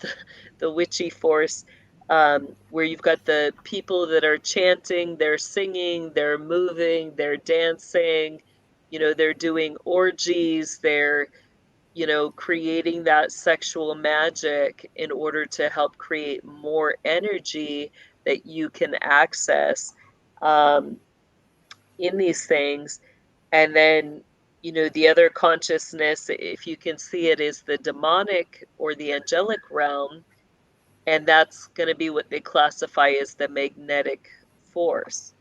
the witchy force, where you've got the people that are chanting, they're singing, they're moving, they're dancing, they're doing orgies, they're creating that sexual magic in order to help create more energy that you can access in these things. And then, the other consciousness, if you can see it, is the demonic or the angelic realm. And that's going to be what they classify as the magnetic force.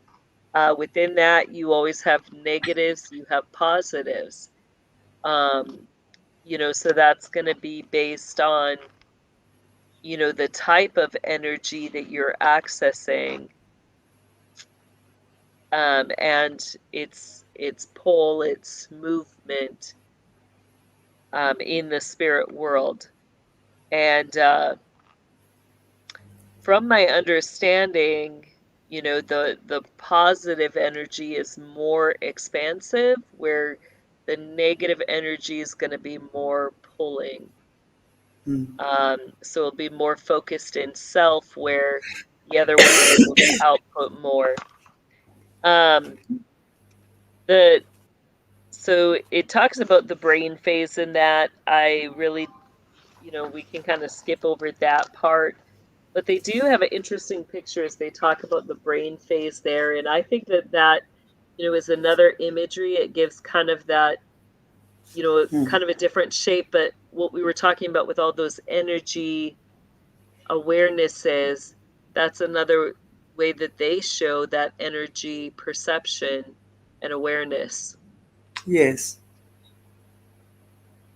Within that, you always have negatives, you have positives. So that's going to be based on, the type of energy that you're accessing, and its pull, its movement in the spirit world. And from my understanding, the positive energy is more expansive, where the negative energy is going to be more pulling. So it'll be more focused in self, where the other one is able to output more. So it talks about the brain phase in that. I really, we can kind of skip over that part. But they do have an interesting picture as they talk about the brain phase there. And I think that is another imagery. It gives kind of that, kind of a different shape. But what we were talking about with all those energy awarenesses, that's another way that they show that energy perception and awareness. Yes.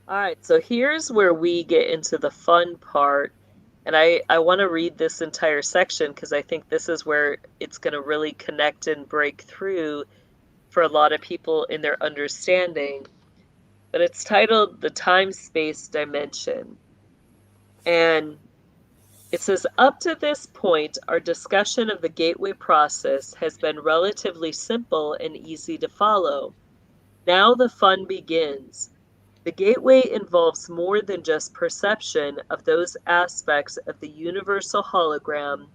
All right, so here's where we get into the fun part. And I want to read this entire section because I think this is where it's going to really connect and break through for a lot of people in their understanding. But it's titled The Time-Space Dimension. And it says, up to this point, our discussion of the gateway process has been relatively simple and easy to follow. Now the fun begins. The gateway involves more than just perception of those aspects of the universal hologram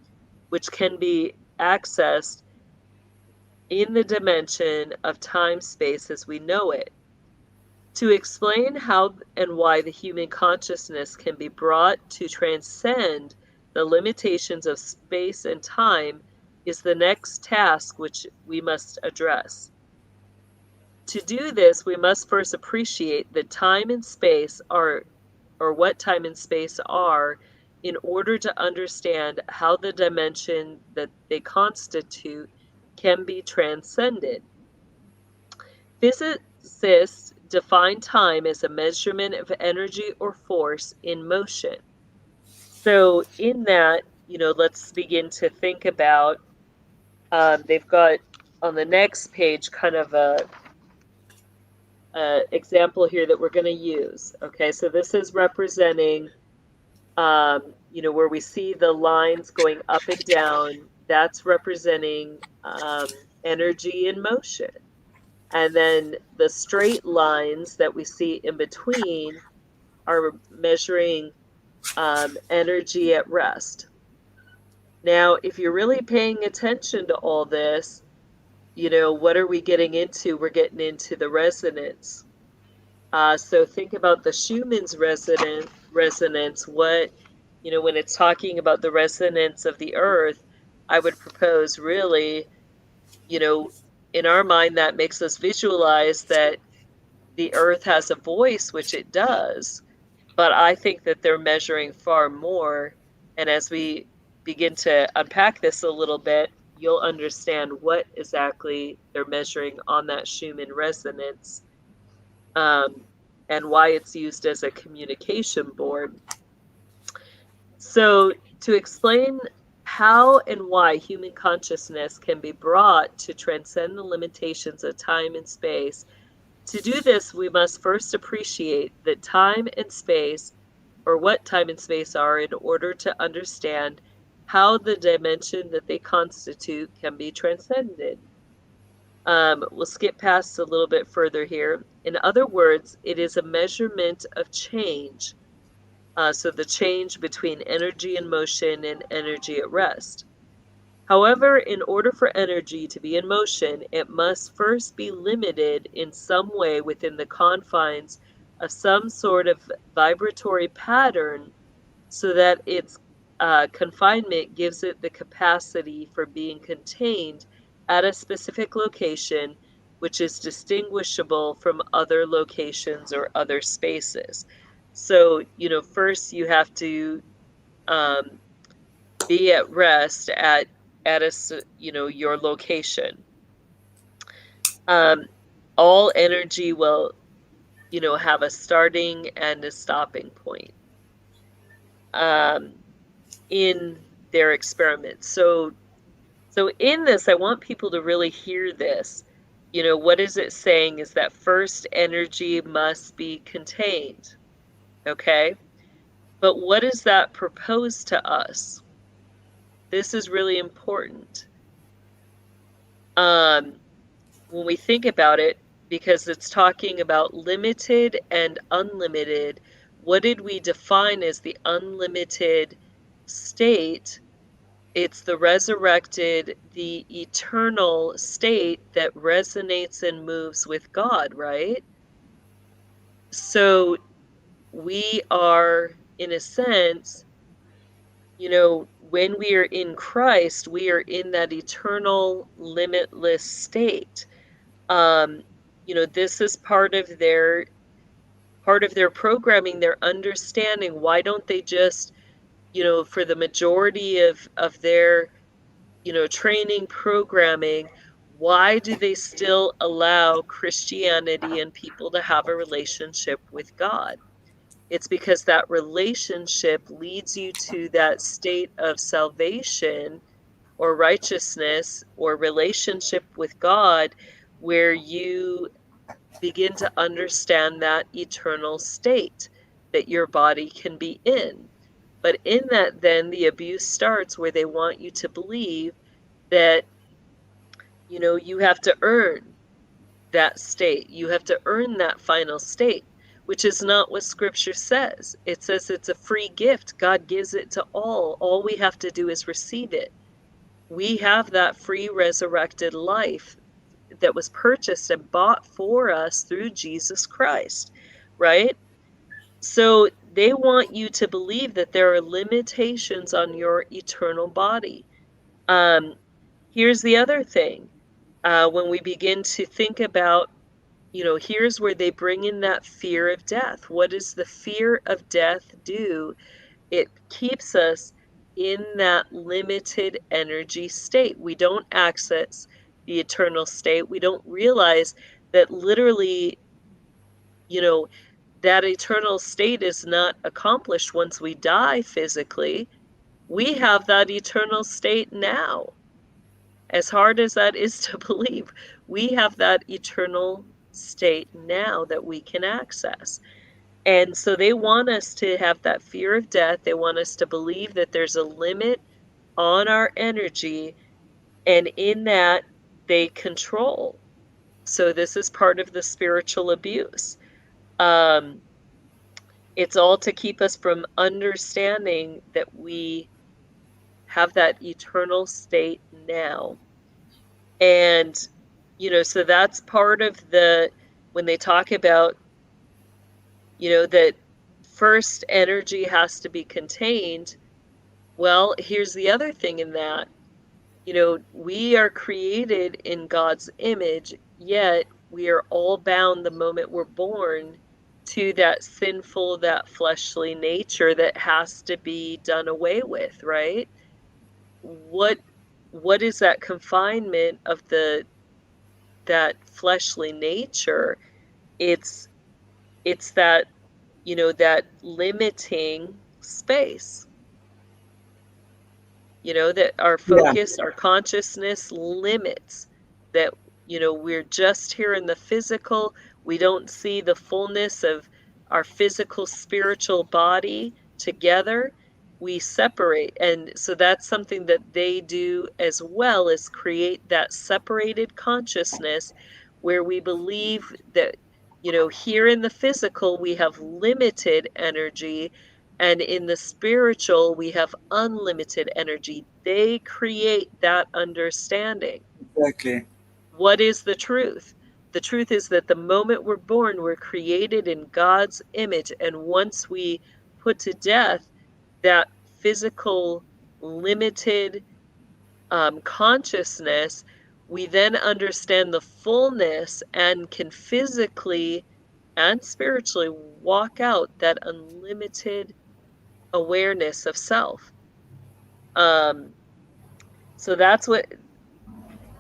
which can be accessed in the dimension of time-space as we know it. To explain how and why the human consciousness can be brought to transcend the limitations of space and time is the next task which we must address. To do this, we must first appreciate that time and space are, or what time and space are, in order to understand how the dimension that they constitute can be transcended. Physicists define time as a measurement of energy or force in motion. So in that, let's begin to think about, they've got on the next page kind of a example here that we're going to use. Okay, so this is representing, where we see the lines going up and down. That's representing energy in motion. And then the straight lines that we see in between are measuring energy at rest. Now, if you're really paying attention to all this, what are we getting into? We're getting into the resonance. So think about the Schumann's resonance. What, when it's talking about the resonance of the earth, I would propose really, in our mind, that makes us visualize that the earth has a voice, which it does. But I think that they're measuring far more. And as we begin to unpack this a little bit, you'll understand what exactly they're measuring on that Schumann resonance, and why it's used as a communication board. So to explain how and why human consciousness can be brought to transcend the limitations of time and space, to do this, we must first appreciate that time and space, or what time and space are, in order to understand how the dimension that they constitute can be transcended. We'll skip past a little bit further here. In other words, it is a measurement of change. So the change between energy in motion and energy at rest. However, in order for energy to be in motion, it must first be limited in some way within the confines of some sort of vibratory pattern so that its confinement gives it the capacity for being contained at a specific location, which is distinguishable from other locations or other spaces. So, first you have to be at rest at your location. All energy will, have a starting and a stopping point in their experiments. So in this, I want people to really hear this. What is it saying is that first energy must be contained. Okay? But what does that propose to us? This is really important. When we think about it, because it's talking about limited and unlimited, what did we define as the unlimited state? It's the resurrected, the eternal state that resonates and moves with God, right? So we are, in a sense, when we are in Christ, we are in that eternal, limitless state. This is part of their programming, their understanding. Why don't they just, for the majority of their, training programming, why do they still allow Christianity and people to have a relationship with God? It's because that relationship leads you to that state of salvation or righteousness or relationship with God, where you begin to understand that eternal state that your body can be in. But in that, then the abuse starts, where they want you to believe that, you have to earn that state. You have to earn that final state, which is not what Scripture says. It says it's a free gift. God gives it to all. All we have to do is receive it. We have that free resurrected life that was purchased and bought for us through Jesus Christ, right? So they want you to believe that there are limitations on your eternal body. Here's the other thing. When we begin to think about, here's where they bring in that fear of death. What does the fear of death do? It keeps us in that limited energy state. We don't access the eternal state. We don't realize that literally, that eternal state is not accomplished once we die physically. We have that eternal state now. As hard as that is to believe, we have that eternal state now that we can access. And so they want us to have that fear of death. They want us to believe that there's a limit on our energy, and in that they control. So this is part of the spiritual abuse. It's all to keep us from understanding that we have that eternal state now. And, so that's part of when they talk about, that first energy has to be contained. Well, here's the other thing in that, we are created in God's image, yet we are all bound the moment we're born to that sinful, that fleshly nature that has to be done away with, right? What is that confinement of that fleshly nature? It's that, that limiting space, that our focus, our consciousness limits, that, we're just here in the physical. We don't see the fullness of our physical, spiritual body together. We separate. And so that's something that they do as well, is create that separated consciousness, where we believe that, here in the physical, we have limited energy, and in the spiritual, we have unlimited energy. They create that understanding. Exactly. What is the truth? the truth is that the moment we're born, we're created in God's image. And once we put to death that physical, limited consciousness, we then understand the fullness and can physically and spiritually walk out that unlimited awareness of self. So that's what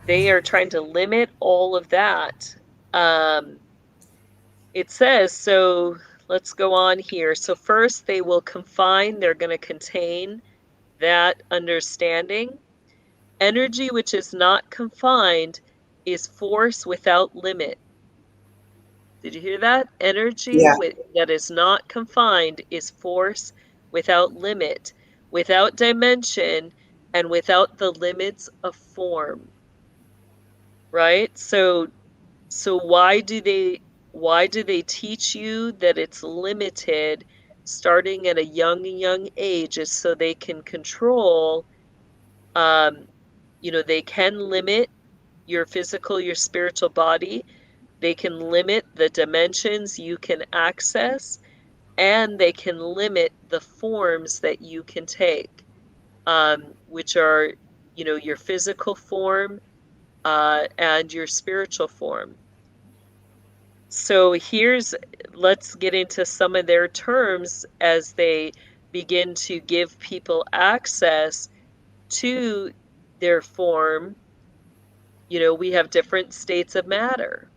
they are trying to limit, all of that. It says, so let's go on here. So first they will confine, they're going to contain that understanding. Energy which is not confined is force without limit. Did you hear that? Energy that is not confined is force without limit, without dimension, and without the limits of form. Right? So why do they teach you that it's limited starting at a young age? Is so they can control, they can limit your physical, your spiritual body. They can limit the dimensions you can access, and they can limit the forms that you can take, which are, your physical form and your spiritual form. So let's get into some of their terms as they begin to give people access to their form. We have different states of matter.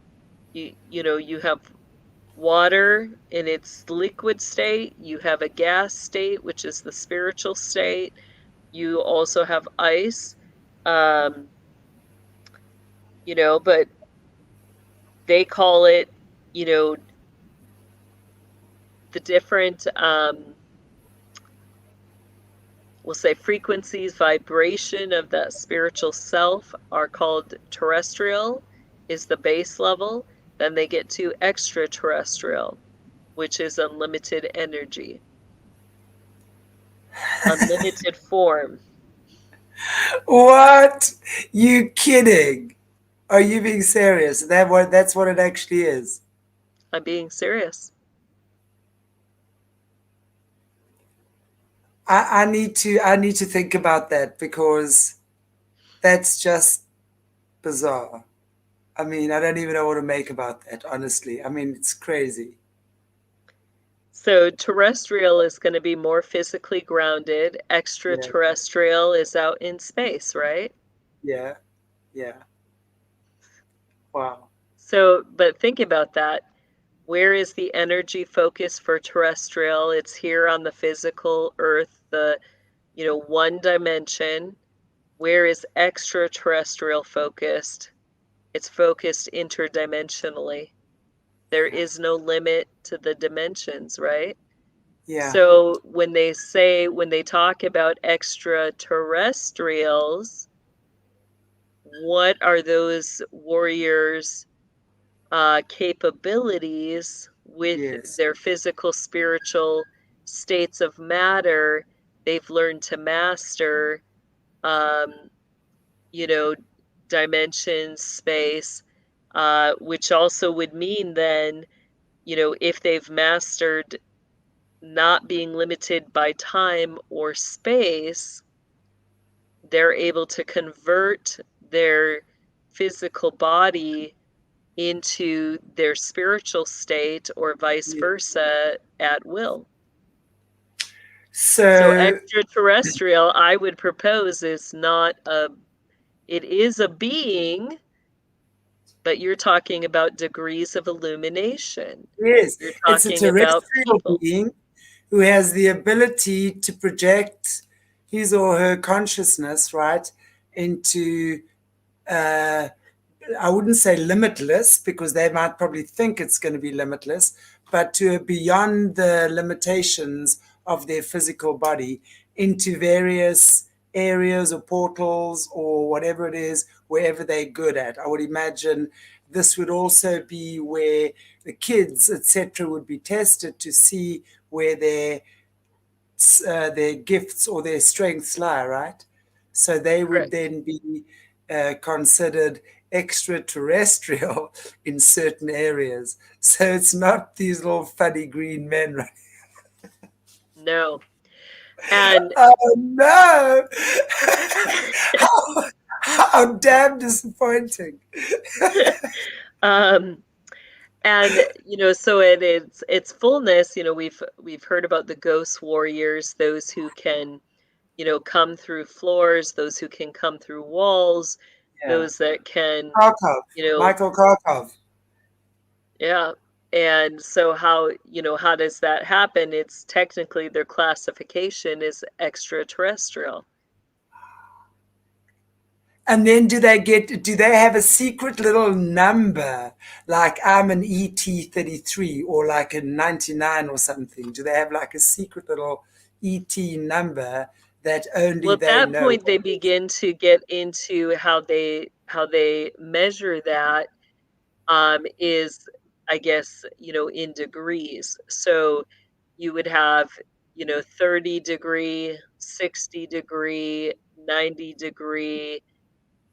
You have water in its liquid state. You have a gas state, which is the spiritual state. You also have ice, but they call it, the different, we'll say frequencies, vibration of the spiritual self are called terrestrial, is the base level. Then they get to extraterrestrial, which is unlimited energy, unlimited form. What? You kidding? Are you being serious? That's what it actually is. I'm being serious. I need to think about that, because that's just bizarre. I mean, I don't even know what to make about that, honestly. I mean, it's crazy. So terrestrial is going to be more physically grounded. Extraterrestrial is out in space, right? Yeah. Yeah. Wow. So, but think about that. Where is the energy focus for terrestrial? It's here on the physical earth, the, one dimension. Where is extraterrestrial focused? It's focused interdimensionally. There is no limit to the dimensions, right? Yeah. So when they talk about extraterrestrials, what are those warriors' capabilities with their physical, spiritual states of matter? They've learned to master, dimensions, space, which also would mean then, if they've mastered not being limited by time or space, they're able to convert their physical body into their spiritual state, or vice versa, at will. So extraterrestrial, I would propose, is it is a being, but you're talking about degrees of illumination. Yes, You're it's a talking about terrestrial people. being who has the ability to project his or her consciousness, right, into, I wouldn't say limitless, because they might probably think it's going to be limitless, but to beyond the limitations of their physical body, into various areas or portals or whatever it is, wherever they're good at. I would imagine this would also be where the kids, etc., would be tested to see where their gifts or their strengths lie, right? So they would then be considered extraterrestrial in certain areas. So it's not these little funny green men, right? No. And oh no! how damn disappointing. And so its fullness, we've heard about the ghost warriors, those who can come through floors, those who can come through walls, those that can Michael Karkov. Yeah. And so how does that happen? It's technically their classification is extraterrestrial. And then do they have a secret little number, like I'm an ET33 or like a 99 or something? Do they have like a secret little ET number that only at they that know? point they begin to get into how they measure that, is, I guess, in degrees. So you would have 30 degree, 60 degree, 90 degree,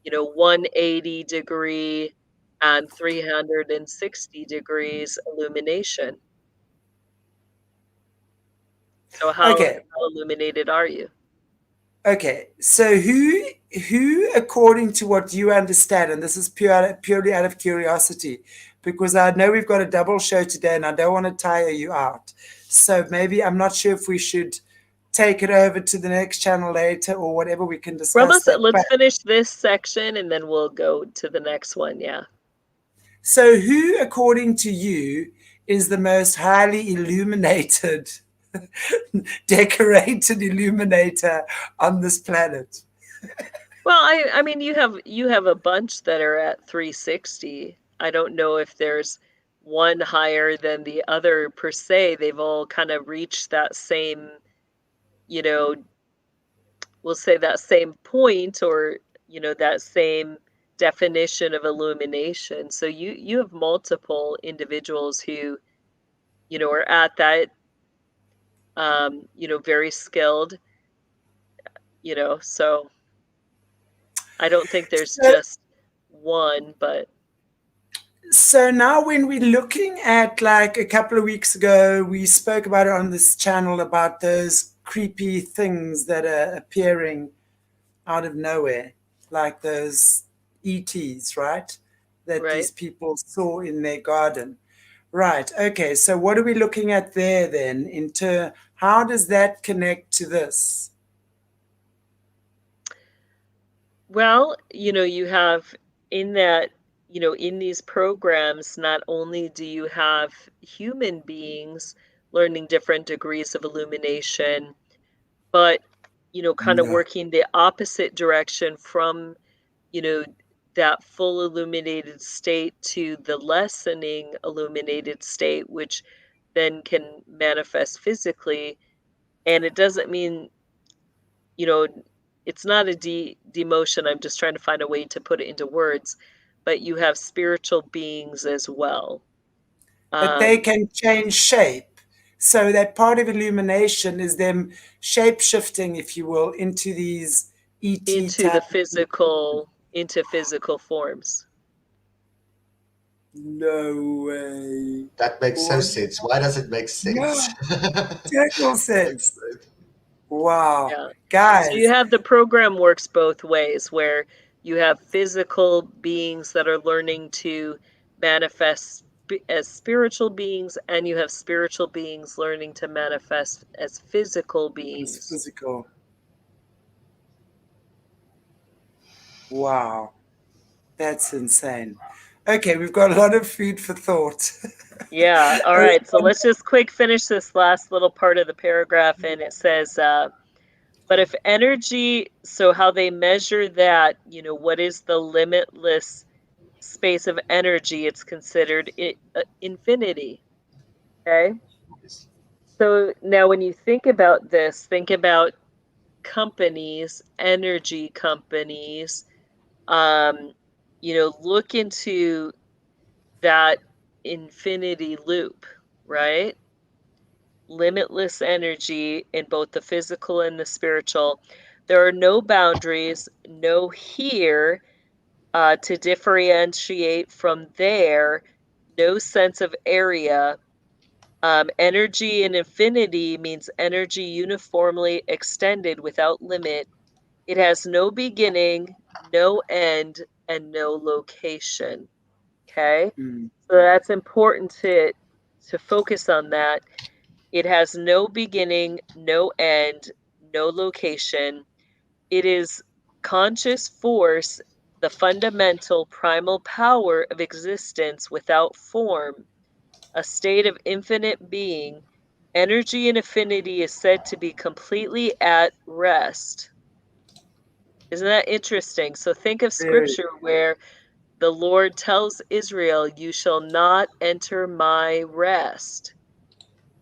180 degree, and 360 degrees illumination. So how illuminated are you? Okay, so who, according to what you understand, and this is purely out of curiosity, because I know we've got a double show today, and I don't want to tire you out. So maybe I'm not sure if we should take it over to the next channel later or whatever. We can discuss that. Let's finish this section and then we'll go to the next one. Yeah. So who, according to you, is the most highly illuminated, decorated illuminator on this planet? Well, I mean, you have a bunch that are at 360. I don't know if there's one higher than the other per se. They've all kind of reached that same, we'll say that same point, or that same definition of illumination. So you have multiple individuals who are at that very skilled, so I don't think there's just one. But so now when we're looking at, like a couple of weeks ago, we spoke about it on this channel about those creepy things that are appearing out of nowhere, like those ETs, right? That these people saw in their garden. Right. Okay. So what are we looking at there then? How does that connect to this? Well, you have in that, in these programs, not only do you have human beings learning different degrees of illumination, but, kind of working the opposite direction from, that full illuminated state to the lessening illuminated state, which then can manifest physically. And it doesn't mean, it's not a demotion. I'm just trying to find a way to put it into words. But you have spiritual beings as well. But they can change shape. So that part of illumination is them shape shifting, if you will, into these ET into physical forms. No way. That makes no sense. Why does it make sense? Total sense. Wow. Yeah. Guys. So you have the program works both ways, where you have physical beings that are learning to manifest as spiritual beings, and you have spiritual beings learning to manifest as physical beings. As physical. Wow. That's insane. Okay, we've got a lot of food for thought. Yeah. All right. So let's just quick finish this last little part of the paragraph. And it says, but if energy, so how they measure that, what is the limitless space of energy? It's considered infinity. Okay. So now when you think about this, think about companies, energy companies, look into that infinity loop, right? Limitless energy in both the physical and the spiritual. There are no boundaries, no here, to differentiate from there, no sense of area. Energy in infinity means energy uniformly extended without limit. It has no beginning, no end, and no location. Okay? So that's important to focus on that. It has no beginning, no end, no location. It is conscious force, the fundamental primal power of existence without form, a state of infinite being. Energy and affinity is said to be completely at rest. Isn't that interesting? So think of scripture where the Lord tells Israel, "You shall not enter my rest."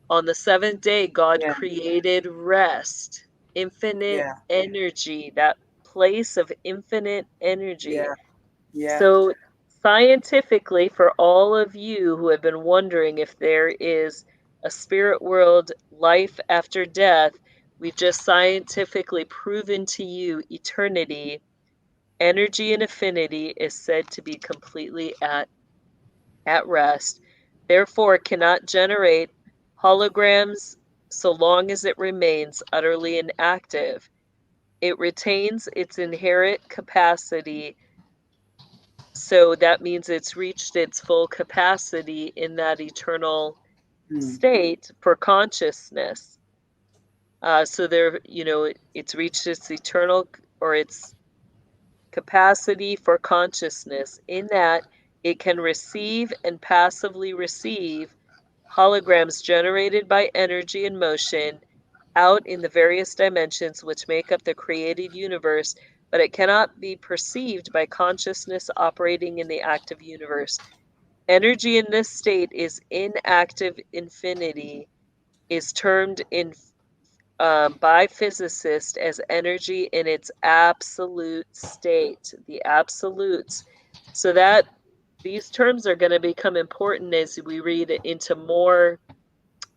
On the seventh day, God created rest, infinite energy, that place of infinite energy. So scientifically, for all of you who have been wondering if there is a spirit world, life after death, we've just scientifically proven to you eternity. Energy and affinity is said to be completely at rest, therefore cannot generate holograms so long as it remains utterly inactive. It retains its inherent capacity, so that means it's reached its full capacity in that eternal state for consciousness. So there, it's reached its eternal or its capacity for consciousness in that it can receive and passively receive holograms generated by energy and motion out in the various dimensions which make up the created universe, but it cannot be perceived by consciousness operating in the active universe. Energy in this state is inactive infinity, is termed in by physicists as energy in its absolute state, the absolutes. So that these terms are going to become important as we read into more.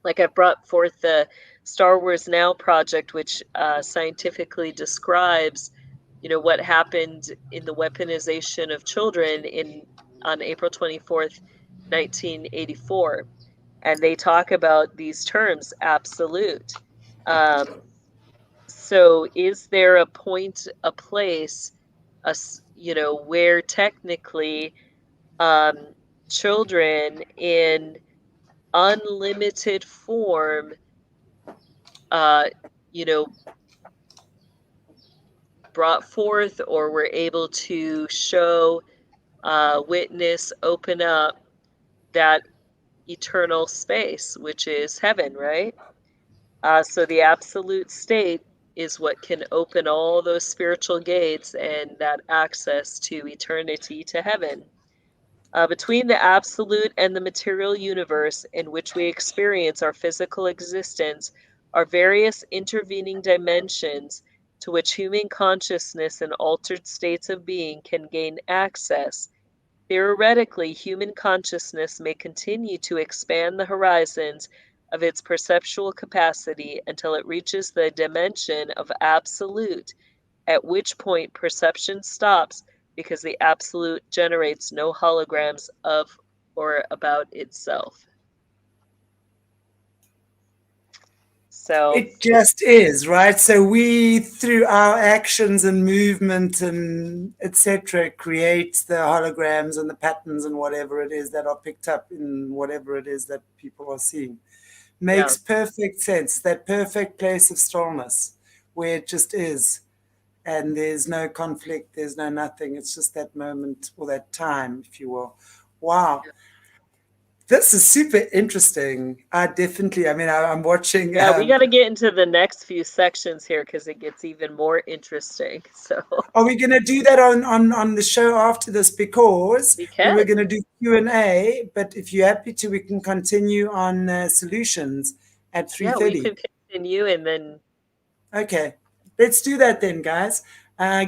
Like I've brought forth the Star Wars Now project, which scientifically describes, what happened in the weaponization of children on April 24th, 1984. And they talk about these terms, absolute. So is there a point, a place, where technically children in unlimited form, brought forth or were able to show, witness, open up that eternal space, which is heaven, right? So the absolute state is what can open all those spiritual gates and that access to eternity, to heaven. Between the absolute and the material universe in which we experience our physical existence are various intervening dimensions to which human consciousness and altered states of being can gain access. Theoretically, human consciousness may continue to expand the horizons of its perceptual capacity until it reaches the dimension of absolute, at which point perception stops because the absolute generates no holograms of or about itself. So it just is, right? So we, through our actions and movement and etc., create the holograms and the patterns and whatever it is that are picked up in whatever it is that people are seeing. Makes perfect sense. That perfect place of stillness where it just is. And there's no conflict, there's no nothing. It's just that moment or that time, if you will. Wow. This is super interesting. I'm watching. Yeah, we got to get into the next few sections here because it gets even more interesting. So, are we going to do that on the show after this? Because we're going to do Q&A. But if you're happy to, we can continue on solutions at 3:30. Yeah, we can continue and then. Okay, let's do that then, guys.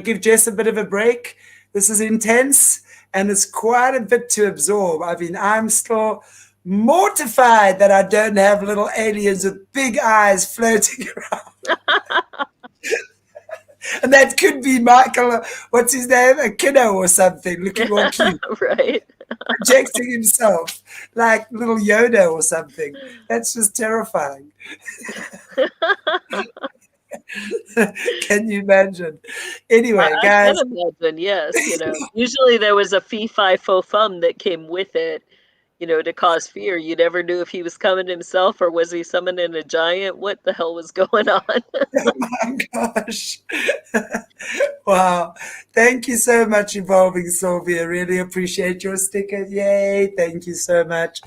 Give Jess a bit of a break. This is intense. And it's quite a bit to absorb. I mean, I'm still mortified that I don't have little aliens with big eyes floating around. And that could be Michael, what's his name? A kiddo or something, looking all cute, Right. projecting himself like little Yoda or something. That's just terrifying. Can you imagine? Anyway, I guys. can imagine, yes. Usually there was a fee, fi, fo, fum that came with it, to cause fear. You never knew if he was coming himself or was he summoning a giant. What the hell was going on? Oh my gosh. Wow. Thank you so much, Evolving Sylvia. Really appreciate your sticker. Yay. Thank you so much.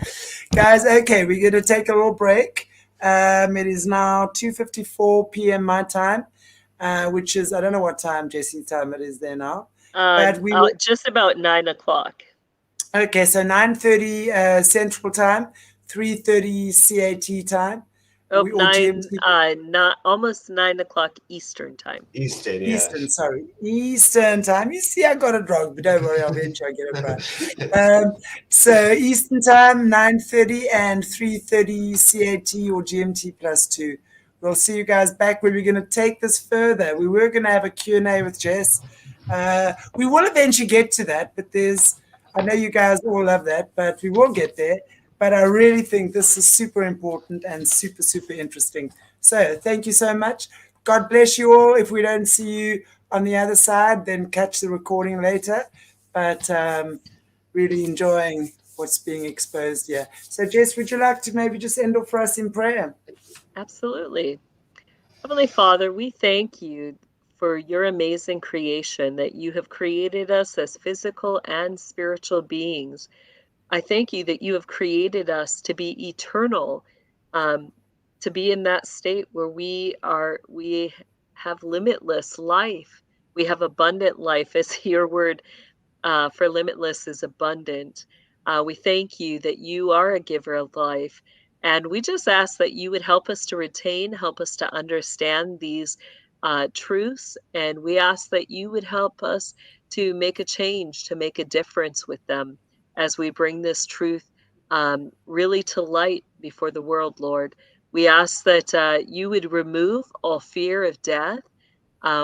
Guys, okay, we're going to take a little break. It is now 2:54 p.m. my time, which is, I don't know what time, Jessie, time it is there now. But we will, Just about 9 o'clock. okay, so 9:30 Central Time, 3:30 CAT time. Oh, Or GMT. not almost 9 o'clock Eastern time. Eastern, Eastern, yes. sorry. Eastern time. You see, I got it wrong, but don't worry, I'll eventually get it right. So Eastern time, 9:30 and 3:30 CAT or GMT +2. We'll see you guys back when we're going to take this further. We were going to have a Q&A with Jess. We will eventually get to that, but I know you guys all love that, but we will get there. But I really think this is super important and super, super interesting. So thank you so much. God bless you all. If we don't see you on the other side, then catch the recording later. But really enjoying what's being exposed here. So Jess, would you like to maybe just end off for us in prayer? Absolutely. Heavenly Father, we thank you for your amazing creation, that you have created us as physical and spiritual beings. I thank you that you have created us to be eternal, to be in that state where we have limitless life. We have abundant life, as your word for limitless is abundant. We thank you that you are a giver of life. And we just ask that you would help us to retain, help us to understand these truths. And we ask that you would help us to make a change, to make a difference with them as we bring this truth really to light before the world, Lord. We ask that you would remove all fear of death.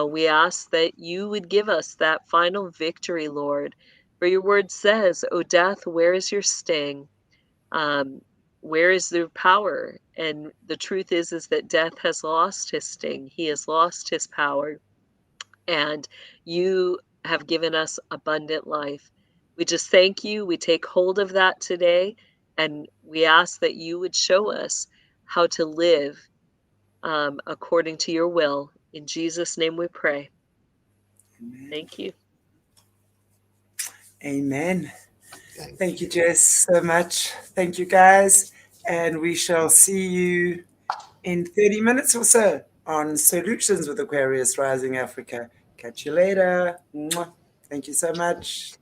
We ask that you would give us that final victory, Lord. For your word says, O death, where is your sting? Where is the power? And the truth is that death has lost his sting. He has lost his power. And you have given us abundant life. We just thank you. We take hold of that today. And we ask that you would show us how to live according to your will. In Jesus' name we pray. Amen. Thank you. Amen. Thank you, Jess, so much. Thank you, guys. And we shall see you in 30 minutes or so on Solutions with Aquarius Rising Africa. Catch you later. Mwah. Thank you so much.